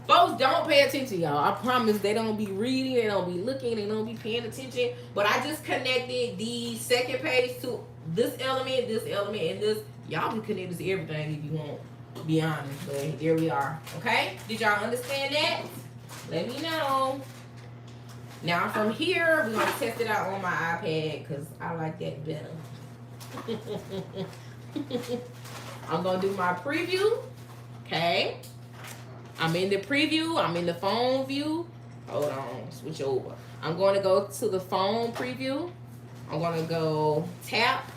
Folks don't pay attention, y'all. I promise they don't be reading, they don't be looking, they don't be paying attention. But I just connected the second page to this element, and this. Y'all can connect this to everything if you want, to be honest. But here we are, okay? Did y'all understand that? Let me know. Now from here, we're going to test it out on my iPad because I like that better. I'm going to do my preview. Okay. I'm in the preview. I'm in the phone view. Hold on. Switch over. I'm going to go to the phone preview. I'm going to go tap.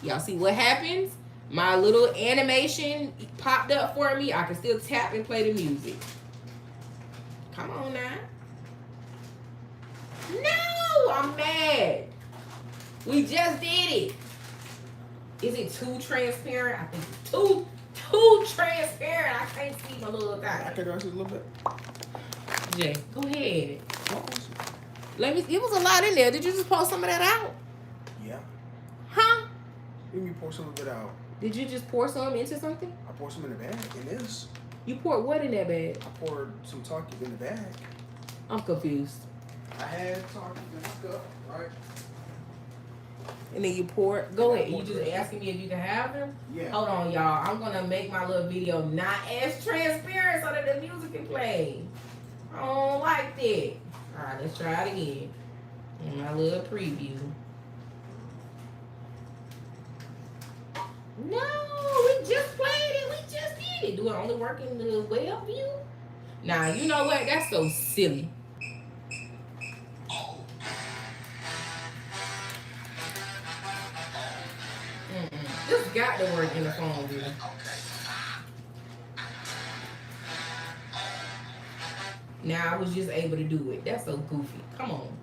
Y'all see what happens? My little animation popped up for me. I can still tap and play the music. Come on now. No, I'm mad. We just did it. Is it too transparent? I think it's too transparent. I can't see my little thing. I can go see a little bit. Jay, go ahead. Let me. It was a lot in there. Did you just pour some of that out? Yeah. Huh? Let me pour some of it out. Did you just pour some into something? I poured some in the bag. In this. You poured what in that bag? I poured some Talkies in the bag. I'm confused. I had Talkies in my cup, right? And then you pour it. Go ahead. You just asking me if you can have them? Yeah. Hold on, y'all. I'm going to make my little video not as transparent so that the music can play. I don't like that. All right, let's try it again. In my little preview. No, we just played it. We just did it. Do it only work in the web view? Nah, you know what? That's so silly. This got to work in the phone view. Now I was just able to do it. That's so goofy. Come on.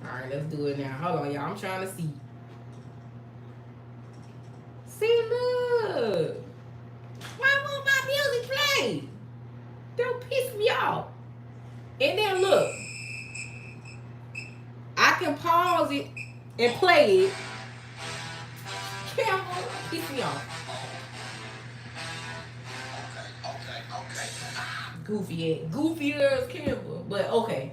Alright, let's do it now. Hold on, y'all. I'm trying to see. See, look. Why won't my music play? Don't piss me off. And then look. I can pause it and play it. Camera, piss me off. Goofy ass camera, but okay.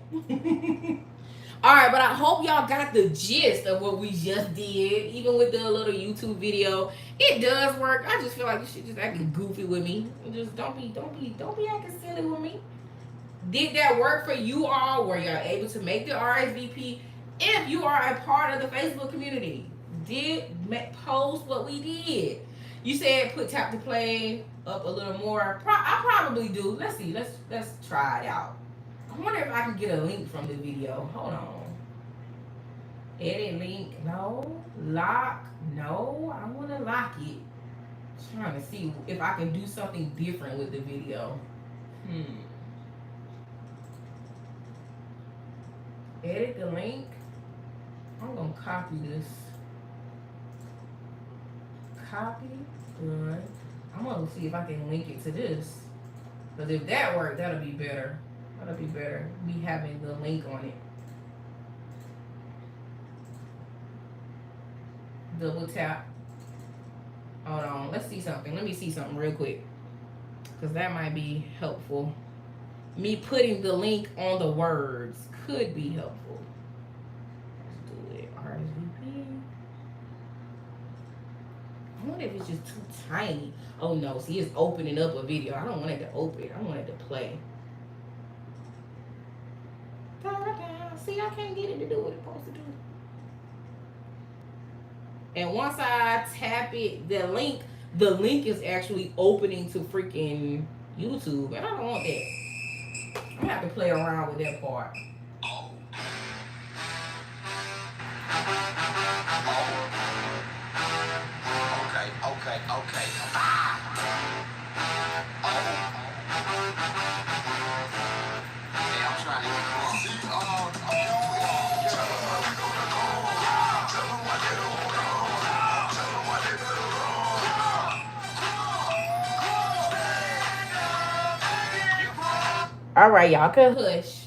All right, but I hope y'all got the gist of what we just did. Even with the little YouTube video, it does work. I just feel like you should just acting goofy with me. Just don't be acting silly with me. Did that work for you all? Were y'all able to make the RSVP? If you are a part of the Facebook community, did post what we did. You said put tap to play up a little more. I probably do. Let's see. Let's try it out. I wonder if I can get a link from the video. Hold on. Edit link. No. Lock. No. I want to lock it. Trying to see if I can do something different with the video. Edit the link. I'm gonna copy this. Copy. Good. I'm gonna see if I can link it to this. Because if that works, that'll be better. That'll be better. Me having the link on it. Double tap. Hold on. Let's see something. Let me see something real quick. Because that might be helpful. Me putting the link on the words could be helpful. Let's do it. RSVP. I wonder if it's just too tiny. Oh no, see, it's opening up a video. I don't want it to open. I want it to play. See, I can't get it to do what it's supposed to do. And once I tap it, the link is actually opening to freaking YouTube. And I don't want that. I'm gonna have to play around with that part. Okay. I'm trying to get All right, y'all can hush.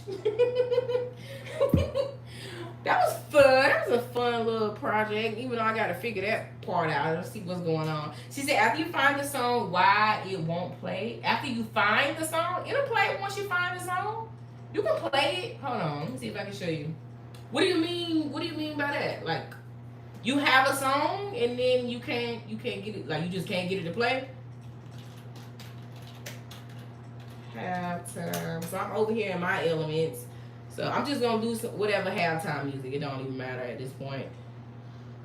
That was fun. That was a fun little project. Even though I got to figure that part out. Let's see what's going on. She said after you find the song, why it won't play. After you find the song, it'll play once you find the song. You can play it. Hold on. Let me see if I can show you. What do you mean? What do you mean by that? Like, you have a song and then you can't get it. Like, you just can't get it to play. Halftime. So I'm over here in my elements. So I'm just gonna do some, whatever halftime music. It don't even matter at this point.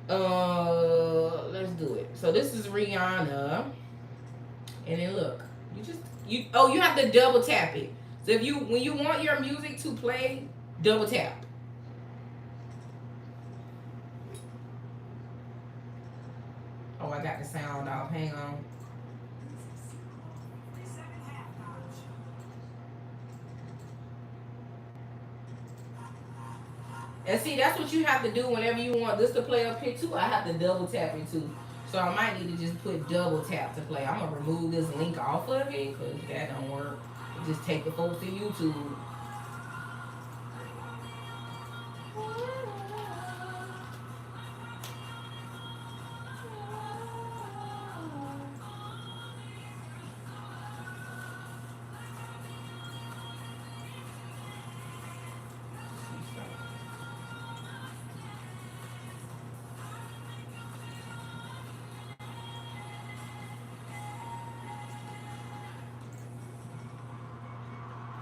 Let's do it. So this is Rihanna. And then look, you have to double tap it. So when you want your music to play, double tap. Oh, I got the sound off. Hang on. And see, that's what you have to do whenever you want this to play up here too. I have to double tap it too. So I might need to just put double tap to play. I'm going to remove this link off of it because that don't work. Just take the folks to YouTube.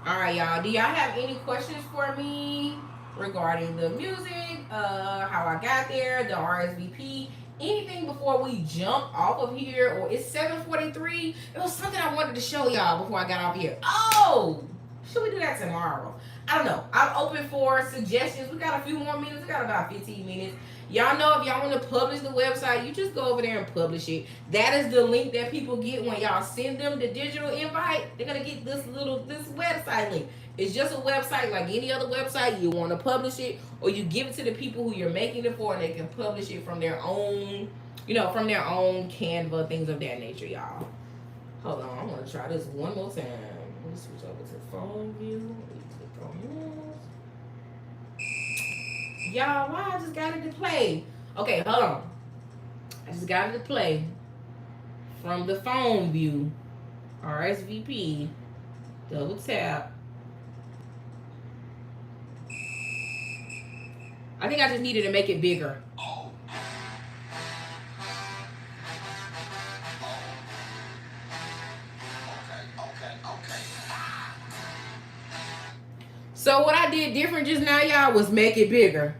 All right, y'all. Do y'all have any questions for me regarding the music, how I got there, the RSVP, anything before we jump off of here? Or it's 7:43. It was something I wanted to show y'all before I got off here. Oh, should we do that tomorrow? I don't know. I'm open for suggestions. We got a few more minutes. We got about 15 minutes. Y'all know if y'all want to publish the website, you just go over there and publish it. That is the link that people get when y'all send them the digital invite. They're going to get this website link. It's just a website like any other website. You want to publish it or you give it to the people who you're making it for and they can publish it from their own, from their own Canva, things of that nature, y'all. Hold on. I'm going to try this one more time. Let me switch over to phone view. Y'all, why I just got it to play? Okay, hold on. I just got it to play from the phone view. RSVP. Double tap. I think I just needed to make it bigger. So what I did different just now, y'all, was make it bigger.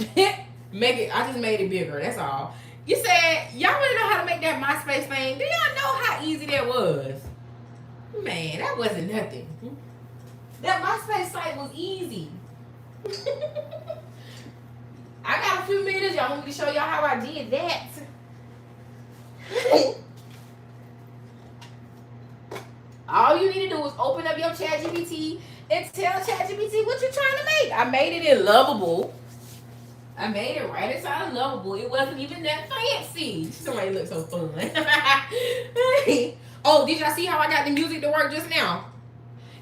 I just made it bigger. That's all. You said y'all want to know how to make that MySpace thing. Do y'all know how easy that was? Man, that wasn't nothing. That MySpace site was easy. I got a few minutes. Y'all want me to show y'all how I did that? is open up your ChatGPT and tell ChatGPT what you're trying to make. I made it in Lovable. I made it right inside of Lovable. It wasn't even that fancy. Somebody look so fun. Oh, did y'all see how I got the music to work just now?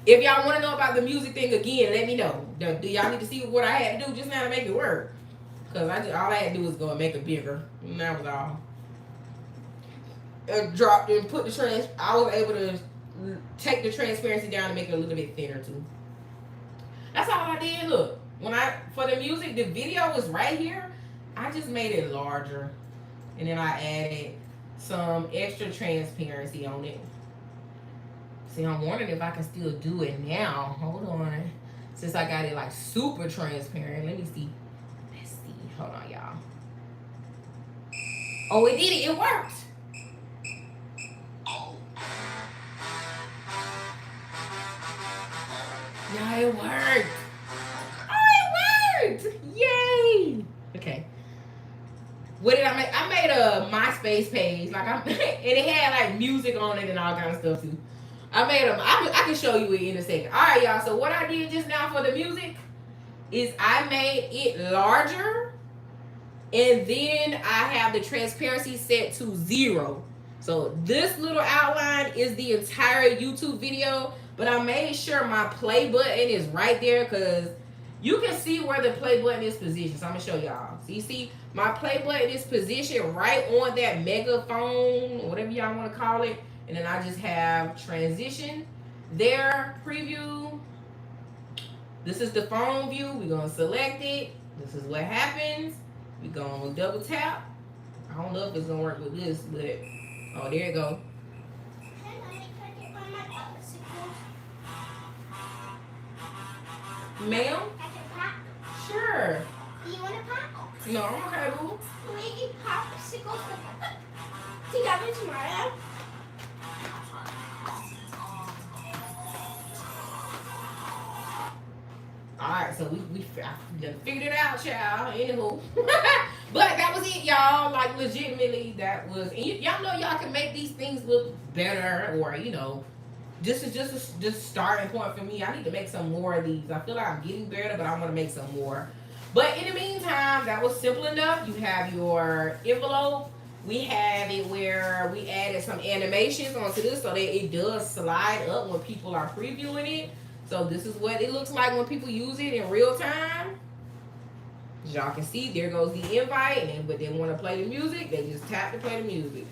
If y'all want to know about the music thing again, let me know. Do y'all need to see what I had to do just now to make it work? Because all I had to do was go and make it bigger. And that was all. Dropped and put the I was able to take the transparency down and make it a little bit thinner too. That's all I did. Look, for the music, the video was right here. I just made it larger, and then I added some extra transparency on it. See, I'm wondering if I can still do it now. Hold on, since I got it like super transparent. Let me see. Let's see. Hold on, y'all. Oh, it did it. It worked. Yeah, it worked. Oh, it worked. Yay. Okay. What did I make? I made a MySpace page. And it had like music on it and all kind of stuff too. I made them. I can show you it in a second. All right, y'all. So what I did just now for the music is I made it larger, and then I have the transparency set to 0. So this little outline is the entire YouTube video, but I made sure my play button is right there because you can see where the play button is positioned. So I'm gonna show y'all. So you see my play button is positioned right on that megaphone, whatever y'all want to call it. And then I just have transition there, preview. This is the phone view. We're gonna select it. This is what happens. We're gonna double tap. I don't know if it's gonna work with this, but oh, there you go. Ma'am? Sure. Do you want a pop? No, I'm okay, boo. We eat popsicles together tomorrow. Alright, so we figured it out, child. Anywho. But that was it, y'all. Like, legitimately, that was... And y'all know y'all can make these things look better, or, you know, this is just a starting point for me. I need to make some more of these. I feel like I'm getting better, but I want to make some more. But in the meantime, that was simple enough. You have your envelope. We have it where we added some animations onto this so that it does slide up when people are previewing it. So this is what it looks like when people use it in real time. As y'all can see, there goes the invite. And then, but they want to play the music, they just tap to play the music.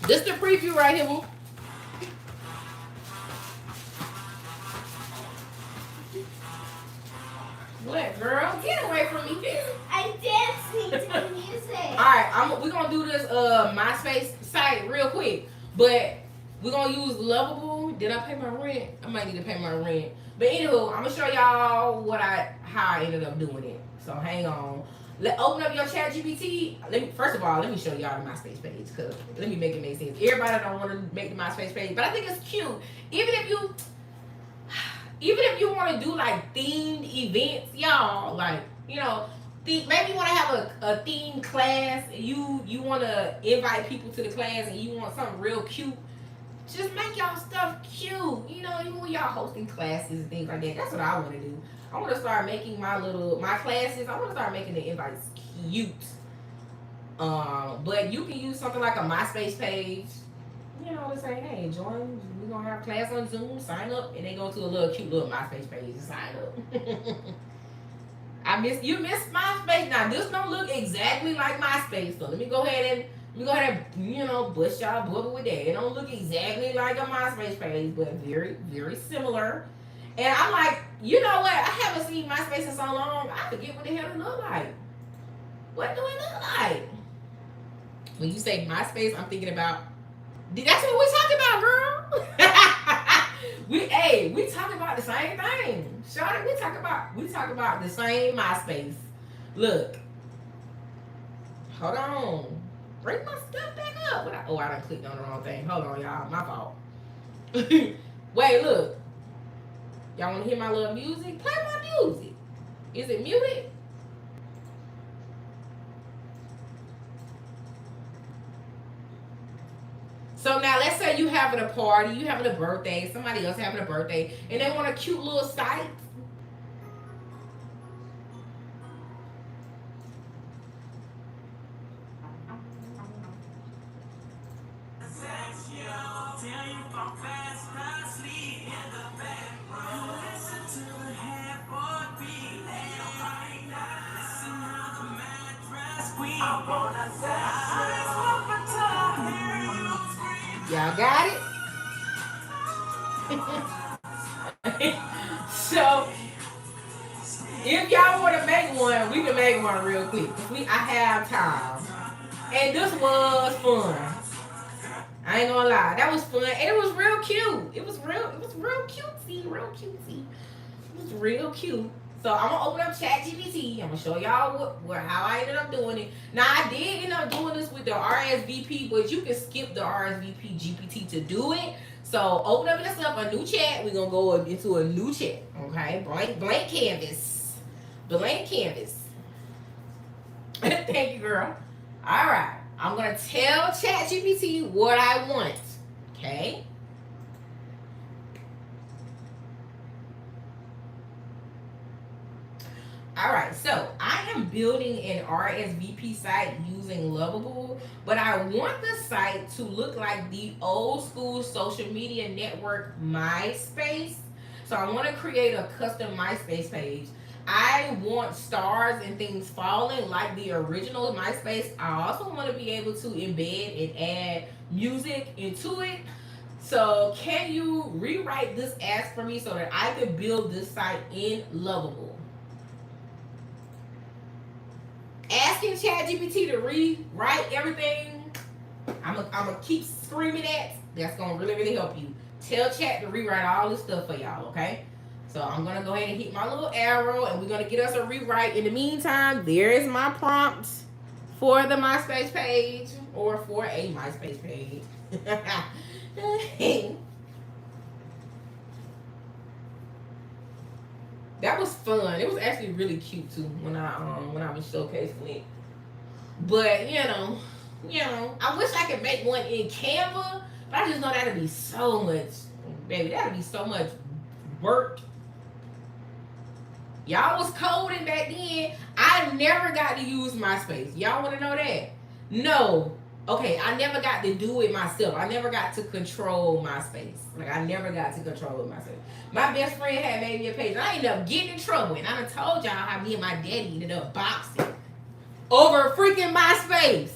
This the preview right here, boo. What, girl? Get away from me, bitch. I'm dancing to the music. Alright, we're gonna do this MySpace site real quick. But we're gonna use Lovable. Did I pay my rent? I might need to pay my rent. But anywho, I'm gonna show y'all how I ended up doing it. So hang on. Open up your ChatGPT. First of all, let me show y'all the MySpace page, because let me make it make sense. Everybody don't want to make the MySpace page, but I think it's cute. Even if you want to do like themed events, y'all, like, you know, maybe you want to have a themed class. You want to invite people to the class, and you want something real cute. Just make y'all stuff cute. You know, when y'all hosting classes and things like that. That's what I want to do. I want to start making my classes. I want to start making the invites cute. But you can use something like a MySpace page. You know, to say, hey, join. We're gonna have class on Zoom. Sign up, and they go to a little cute little MySpace page and sign up. You missed MySpace. Now this don't look exactly like MySpace, so let me go ahead and you know, bust y'all bubble with that. It don't look exactly like a MySpace page, but very, very similar. And I'm like, you know what? I haven't seen MySpace in so long. I forget what the hell it look like. What do it look like? When you say MySpace, I'm thinking about. That's what we talking about, girl. we talking about the same thing. Shawty, we talk about the same MySpace. Look. Hold on. Bring my stuff back up. I done clicked on the wrong thing. Hold on, y'all. My fault. Wait, look. Y'all want to hear my little music? Play my music. Is it muted? So now let's say having a party, you having a birthday, somebody else having a birthday, and they want a cute little site. Y'all got it? So, if y'all want to make one, we can make one real quick. I have time. And this was fun. I ain't gonna lie. That was fun. And it was real cute. It was real cutesy. Real cutesy. It was real cute. So I'm gonna open up ChatGPT. I'm gonna show y'all how I ended up doing it. Now I did end up doing this with the RSVP, but you can skip the RSVP GPT to do it. So open up yourself a new chat. We're gonna go into a new chat. Okay, blank canvas, blank canvas. Thank you, girl. All right, I'm gonna tell ChatGPT what I want. Okay. All right, so I am building an RSVP site using Lovable, but I want the site to look like the old school social media network MySpace. So I want to create a custom MySpace page. I want stars and things falling like the original MySpace. I also want to be able to embed and add music into it. So can you rewrite this ask for me so that I can build this site in Lovable? Asking ChatGPT to rewrite everything, I'm gonna keep screaming at. That's gonna really help you. Tell Chat to rewrite all this stuff for y'all, okay? So I'm gonna go ahead and hit my little arrow, and we're gonna get us a rewrite. In the meantime, there is my prompt for the MySpace page, or for a MySpace page. That was fun. It was actually really cute too when I was showcasing it. But you know, I wish I could make one in Canva, but I just know that'd be so much, baby. That'd be so much work. Y'all was coding back then. I never got to use MySpace. Y'all want to know that? No. Okay, I never got to do it myself. I never got to control MySpace. Like, I never got to control MySpace. My best friend had made me a page. I ended up getting in trouble. And I done told y'all how me and my daddy ended up boxing over freaking MySpace.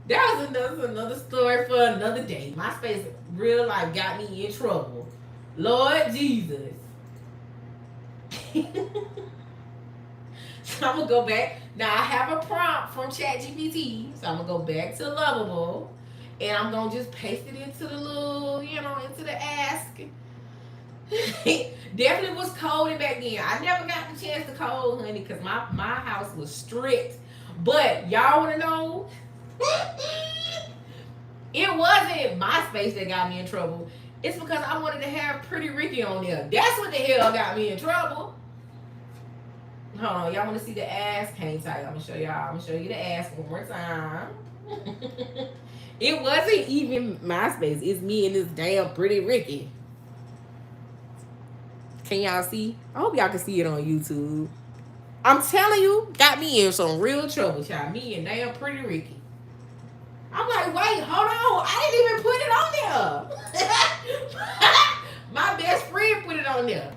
That was another story for another day. MySpace real life got me in trouble. Lord Jesus. So I'm gonna go back. Now I have a prompt from ChatGPT, so I'm gonna go back to Lovable, and I'm gonna just paste it into the little, into the ask. Definitely was coding back then. I never got the chance to code, honey, because my house was strict. But y'all wanna know? It wasn't MySpace that got me in trouble. It's because I wanted to have Pretty Ricky on there. That's what the hell got me in trouble. Hold on, y'all want to see the ass? Hang tight. I'm gonna show y'all. I'm gonna show you the ass one more time. It wasn't even MySpace. It's me and this damn Pretty Ricky. Can y'all see? I hope y'all can see it on YouTube. I'm telling you, got me in some real trouble, child. Me and damn Pretty Ricky. I'm like, wait, hold on. I didn't even put it on there. My best friend put it on there.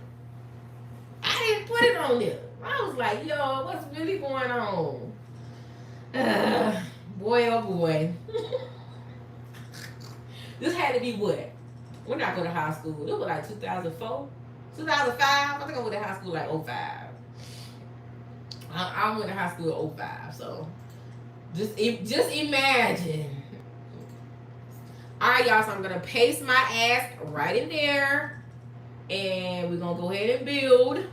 I didn't put it on there. I was like, yo, what's really going on? Boy, oh boy. This had to be what? When I go to high school? It was like 2004, 2005. I think I went to high school like 05. I went to high school 05, so just imagine. All right, y'all, so I'm going to paste my ask right in there, and we're going to go ahead and build.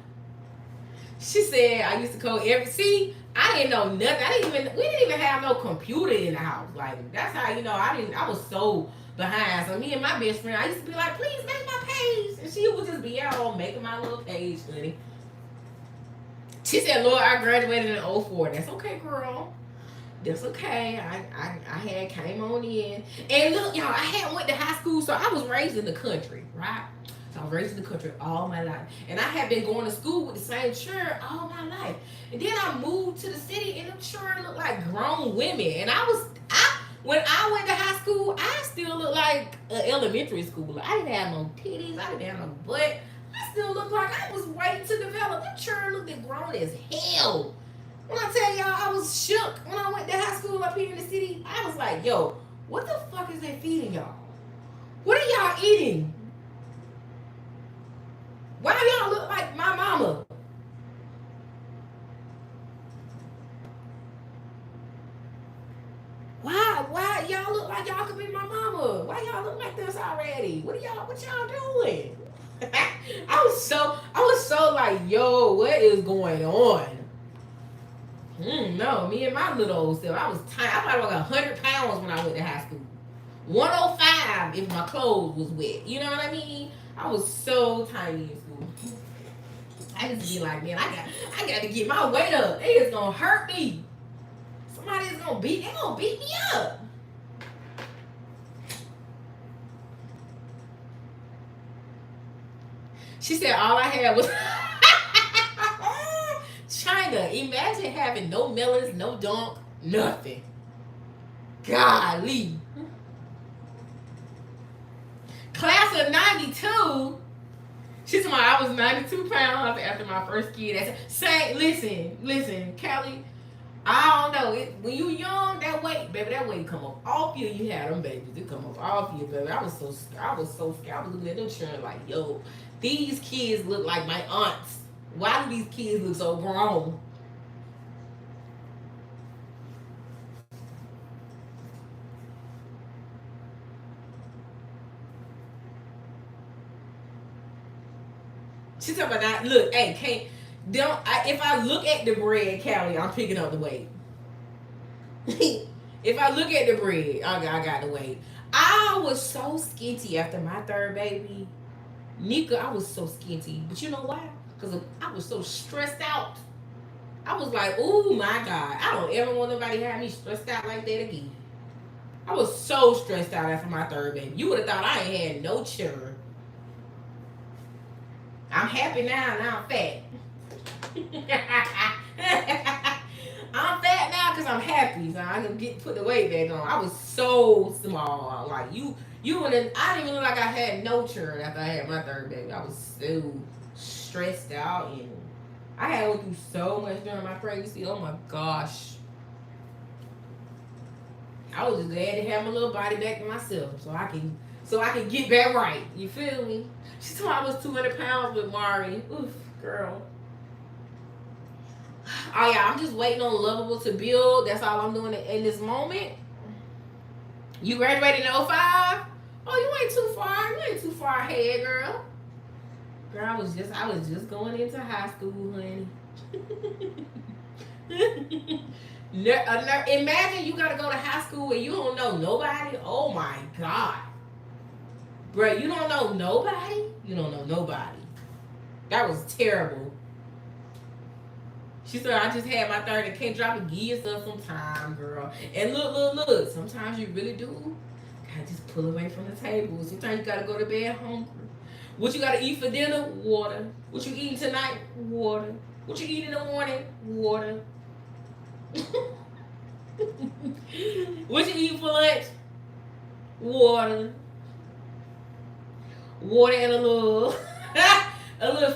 She said, I used to code see, I didn't know nothing. We didn't even have no computer in the house. Like, that's how, I was so behind. So me and my best friend, I used to be like, please make my page. And she would just be out making my little page, honey. She said, Lord, I graduated in '04. That's okay, girl. That's okay. I had came on in. And look, y'all, I had went to high school, so I was raised in the country, right? So I was raised in the country all my life. And I had been going to school with the same children all my life. And then I moved to the city and them children looked like grown women. And when I went to high school, I still looked like an elementary schooler. I didn't have no titties, I didn't have no butt. I still looked like I was waiting to develop. Them children looked grown as hell. When I tell y'all I was shook when I went to high school up here in the city, I was like, yo, what the fuck is they feeding y'all? What are y'all eating? Why y'all look like my mama? Why y'all look like y'all could be my mama? Why y'all look like this already? What y'all doing? I was so like, yo, what is going on? No, me and my little old self, I was tiny. I probably was like 100 pounds when I went to high school. 105 if my clothes was wet. You know what I mean? I was so tiny in school. I used to be like, man, I got to get my weight up. They is gonna hurt me. Somebody is gonna beat me up. She said all I had was China. Imagine having no melons, no dunk, nothing. Golly. Class of 92. She told me I was 92 pounds after my first kid. Listen, Kelly. I don't know. When you young, that weight come up off you. You had them babies. It come up off you, baby. I was so scared. I was looking at them children like, yo, these kids look like my aunts. Why do these kids look so grown? She's talking about that. Look, hey, if I look at the bread, Callie, I'm picking up the weight. If I look at the bread, I got the weight. I was so skinty after my third baby. Nika, I was so skinty. But you know why? Because I was so stressed out. I was like, oh my God. I don't ever want nobody to have me stressed out like that again. I was so stressed out after my third baby. You would have thought I ain't had no children. I'm happy now. Now I'm fat. I'm fat now because I'm happy. So I can put the weight back on. I was so small. Like I didn't even look like I had no children after I had my third baby. I was so stressed out and I had went through so much during my pregnancy. Oh my gosh. I was just glad to have my little body back to myself so I can get back right. You feel me? She told me I was 200 pounds with Mari. Oof, girl. Oh yeah, I'm just waiting on Lovable to build. That's all I'm doing in this moment. You graduated in '05? Oh, you ain't too far. You ain't too far ahead, girl. Girl, I was just going into high school, honey. Imagine you gotta go to high school and you don't know nobody. Oh my God. Bro, you don't know nobody? You don't know nobody. That was terrible. She said, I just had my third and can't drop and give yourself some time, girl. And look. Sometimes you really do. Gotta just pull away from the table. Sometimes you gotta go to bed hungry. What you gotta eat for dinner? Water. What you eating tonight? Water. What you eat in the morning? Water. What you eat for lunch? Water. Water and a little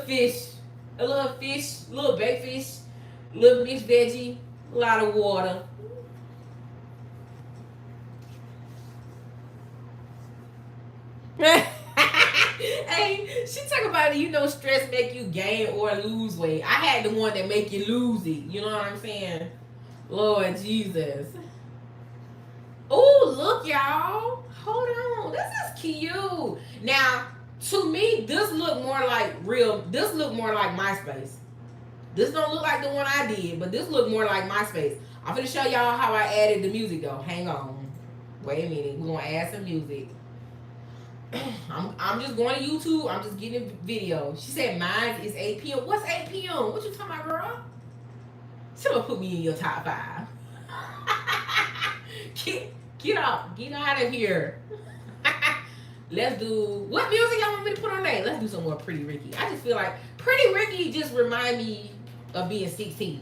fish. A little baked fish, little mixed veggie, a lot of water. Hey, she talk about stress make you gain or lose weight. I had the one that make you lose it. You know what I'm saying? Lord Jesus. Oh, look, y'all. Hold on. This is cute. Now, to me, this look more like MySpace. This don't look like the one I did, but this look more like MySpace. I'm gonna show y'all how I added the music though. Hang on. Wait a minute. We're gonna add some music. I'm just going to YouTube. I'm just getting video. She said mine is 8 p.m. What's 8 p.m.? What you talking about, girl? Someone put me in your top 5. Get out of here. Let's do, what music y'all want me to put on there? Let's do some more Pretty Ricky. I just feel like Pretty Ricky just remind me of being 16.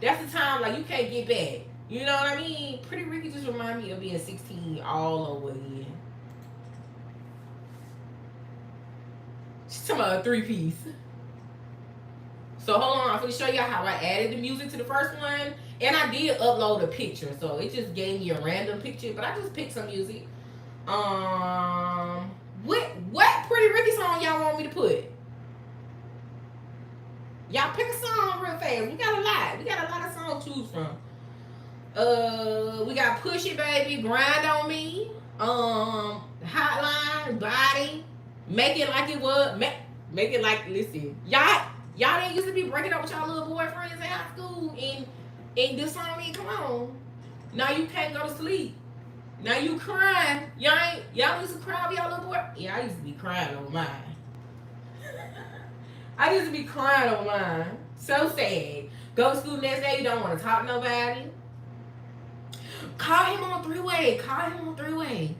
That's the time like you can't get back. You know what I mean? Pretty Ricky just remind me of being 16 all over again. She's talking about a 3-piece. So hold on, I'm gonna show y'all how I added the music to the first one. And I did upload a picture, so it just gave me a random picture, but I just picked some music. What Pretty Ricky song y'all want me to put? Y'all pick a song real fast. We got a lot. We got a lot of songs to choose from. We got Push It Baby, Grind on Me, Hotline, Body, Make It Like It Was, Make It Like, listen, y'all didn't used to be breaking up with y'all little boyfriends in high school and this song ain't come on. Now you can't go to sleep. Now you crying. Y'all used to cry with y'all little boy? Yeah, I used to be crying on mine. I used to be crying on mine. So sad. Go to school next day, you don't want to talk to nobody. Call him on 3-way. Call him on 3-way.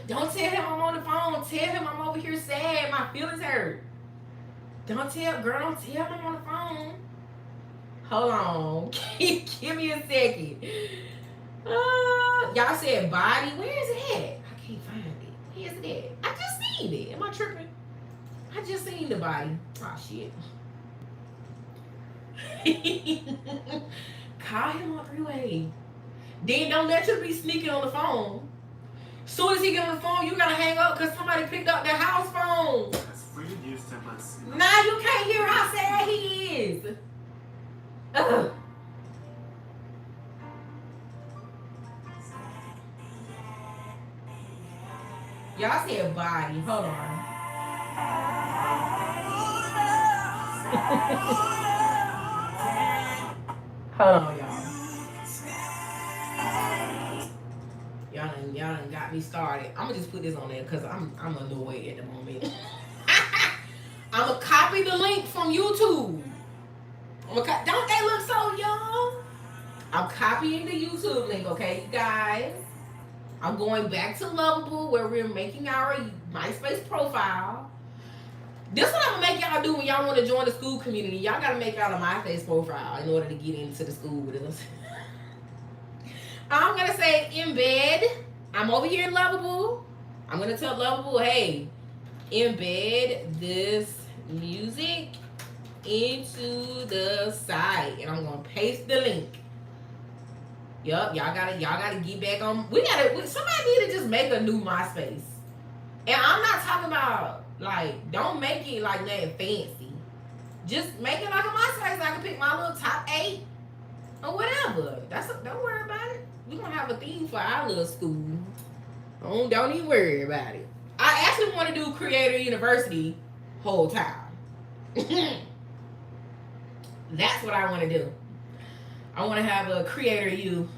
Don't tell him I'm on the phone. Tell him I'm over here sad. My feelings hurt. Don't tell him I'm on the phone. Hold on. Give me a second. Y'all said Body. Where is it at? I can't find it. Where is it at? I just seen it. Am I tripping? I just seen the Body. Oh, shit. Call him on 3-way. Then don't let you be sneaking on the phone. Soon as he get on the phone, you gotta hang up because somebody picked up their house phone. Now you can't hear how sad he is. Ugh. Y'all said Body. Hold on. Hold on, y'all. Y'all done got me started. I'm gonna just put this on there because I'm annoyed at the moment. I'm gonna copy the link from YouTube. Don't they look so young? I'm copying the YouTube link, okay, you guys? I'm going back to Lovable where we're making our MySpace profile. This is what I'm gonna make y'all do when y'all want to join the school community. Y'all gotta make y'all a MySpace profile in order to get into the school with us. I'm gonna say embed. I'm over here in Lovable. I'm gonna tell Lovable, hey, embed this music into the site, and I'm gonna paste the link. Yup, y'all gotta get back on. Somebody need to just make a new MySpace. And I'm not talking about like, don't make it like that fancy. Just make it like a MySpace. I can pick my little top 8 or whatever. Don't worry about it. We're gonna have a theme for our little school. Don't even worry about it. I actually want to do Creator University whole time. That's what I want to do. I want to have a Creator U.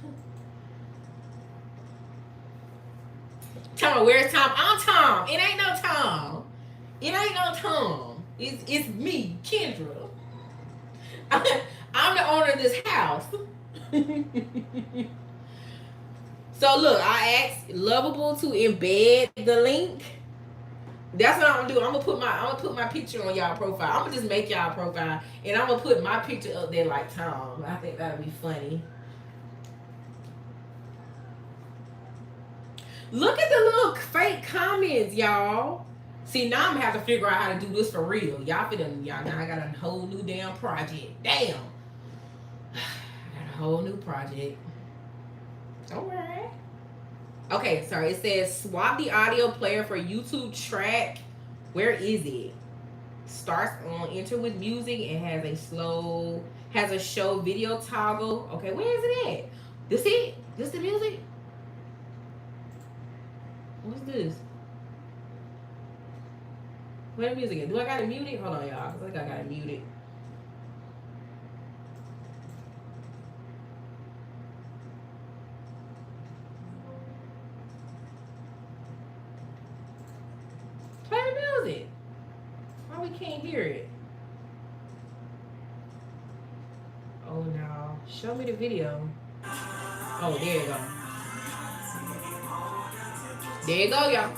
Tom, where's Tom? I'm Tom. It ain't no Tom. It ain't no Tom. It's me, Kendra. I'm the owner of this house. So look, I asked Lovable to embed the link. That's what I'm gonna do. I'm gonna put my picture on y'all profile. I'm gonna just make y'all profile, and I'm gonna put my picture up there like Tom. I think that'll be funny. Look at the little fake comments, y'all. See, now I'm gonna have to figure out how to do this for real. Y'all now I got a whole new damn project. Damn. I got a whole new project. Don't worry. Okay, sorry. It says swap the audio player for YouTube track. Where is it? Starts on enter with music and has a show video toggle. Okay, where is it at? This it? This the music? What's this? Where the music is? Do I gotta mute it? Hold on, y'all. I think I gotta mute it. we can't hear it? Oh no. Show me the video. Oh, there you go. There you go, y'all.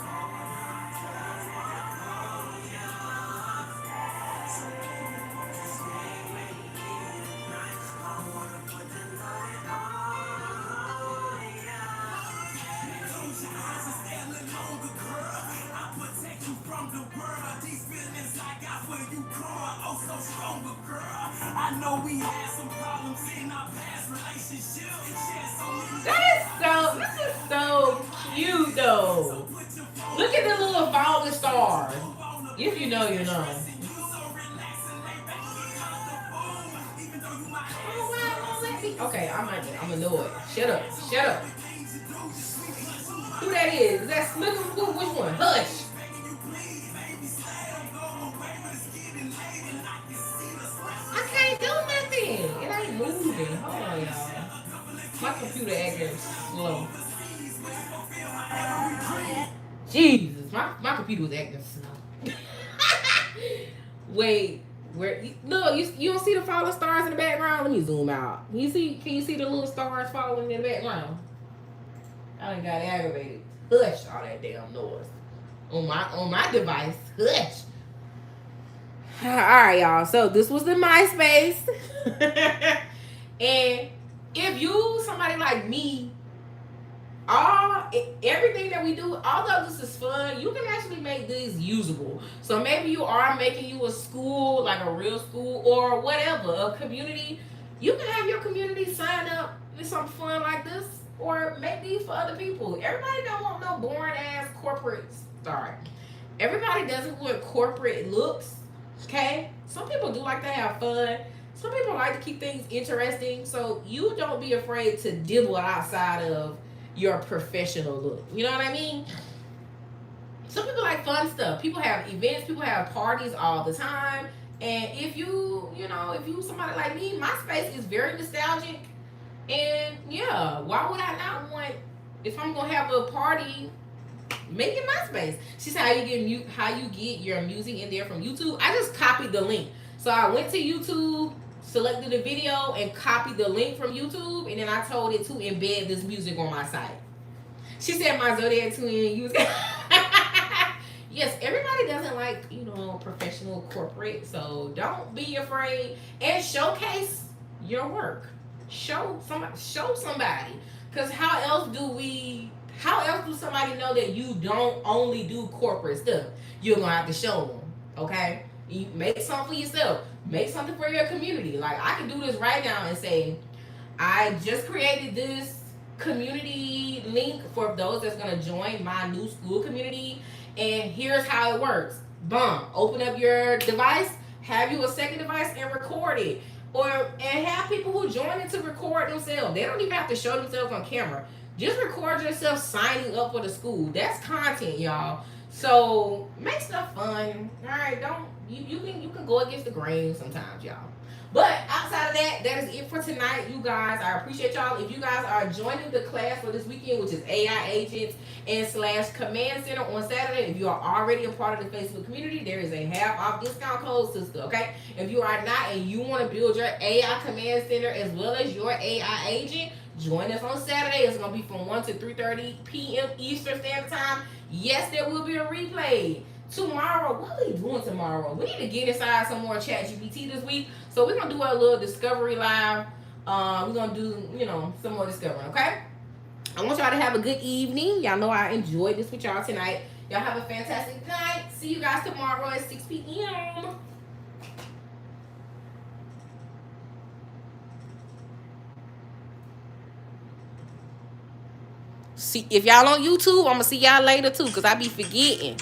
I know we had some problems in our past relationship. This is so cute though. Look at the little falling stars. If you know, you know. Okay, I'm annoyed. Shut up. Who that is? Is that Slicker? Which one? Hush. I can't do nothing. It ain't moving. Hold on, y'all. My computer acting slow. Jesus, my computer was acting slow. Wait, where? Look, you don't see the falling stars in the background? Let me zoom out. Can you see the little stars falling in the background? I done got aggravated. Hush, all that damn noise on my device. Hush. All right, y'all. So this was the MySpace, and if you somebody like me, everything that we do, although this is fun, you can actually make these usable. So maybe you are making you a school, like a real school or whatever, a community. You can have your community sign up with something fun like this, or make these for other people. Everybody don't want no boring ass corporate. Sorry, everybody doesn't want corporate looks. Okay, some people do like to have fun. Some people like to keep things interesting. So you don't be afraid to dibble outside of your professional look. You know what I mean? Some people like fun stuff. People have events. People have parties all the time. And if you somebody like me, MySpace is very nostalgic. And yeah, why would I not want, if I'm gonna have a party, make it MySpace. She said how you get your music in there from YouTube. I just copied the link. So I went to YouTube, selected a video, and copied the link from YouTube, and then I told it to embed this music on my site. She said my Zodiac twin use. Yes, everybody doesn't like, professional corporate, so don't be afraid and showcase your work. Show somebody. Because how else do somebody know that you don't only do corporate stuff? You're going to have to show them, okay? You make something for yourself. Make something for your community. Like, I can do this right now and say, I just created this community link for those that's going to join my new school community, and here's how it works. Boom. Open up your device, have you a second device, and record it. And have people who join it to record themselves. They don't even have to show themselves on camera. Just record yourself signing up for the school. That's content, y'all. So make stuff fun. All right, you can go against the grain sometimes, y'all. But outside of that, that is it for tonight, you guys. I appreciate y'all. If you guys are joining the class for this weekend, which is AI Agents and / Command Center on Saturday, if you are already a part of the Facebook community, there is a half off discount code, sister, okay? If you are not and you want to build your AI Command Center as well as your AI agent, join us on Saturday. It's going to be from 1 to 3:30 p.m. Eastern Standard Time. Yes, there will be a replay. Tomorrow, what are we doing tomorrow? We need to get inside some more ChatGPT this week. So we're going to do a little discovery live. We're going to do, some more discovering, okay? I want y'all to have a good evening. Y'all know I enjoyed this with y'all tonight. Y'all have a fantastic night. See you guys tomorrow at 6 p.m. See, if y'all on YouTube, I'm going to see y'all later too, because I be forgetting.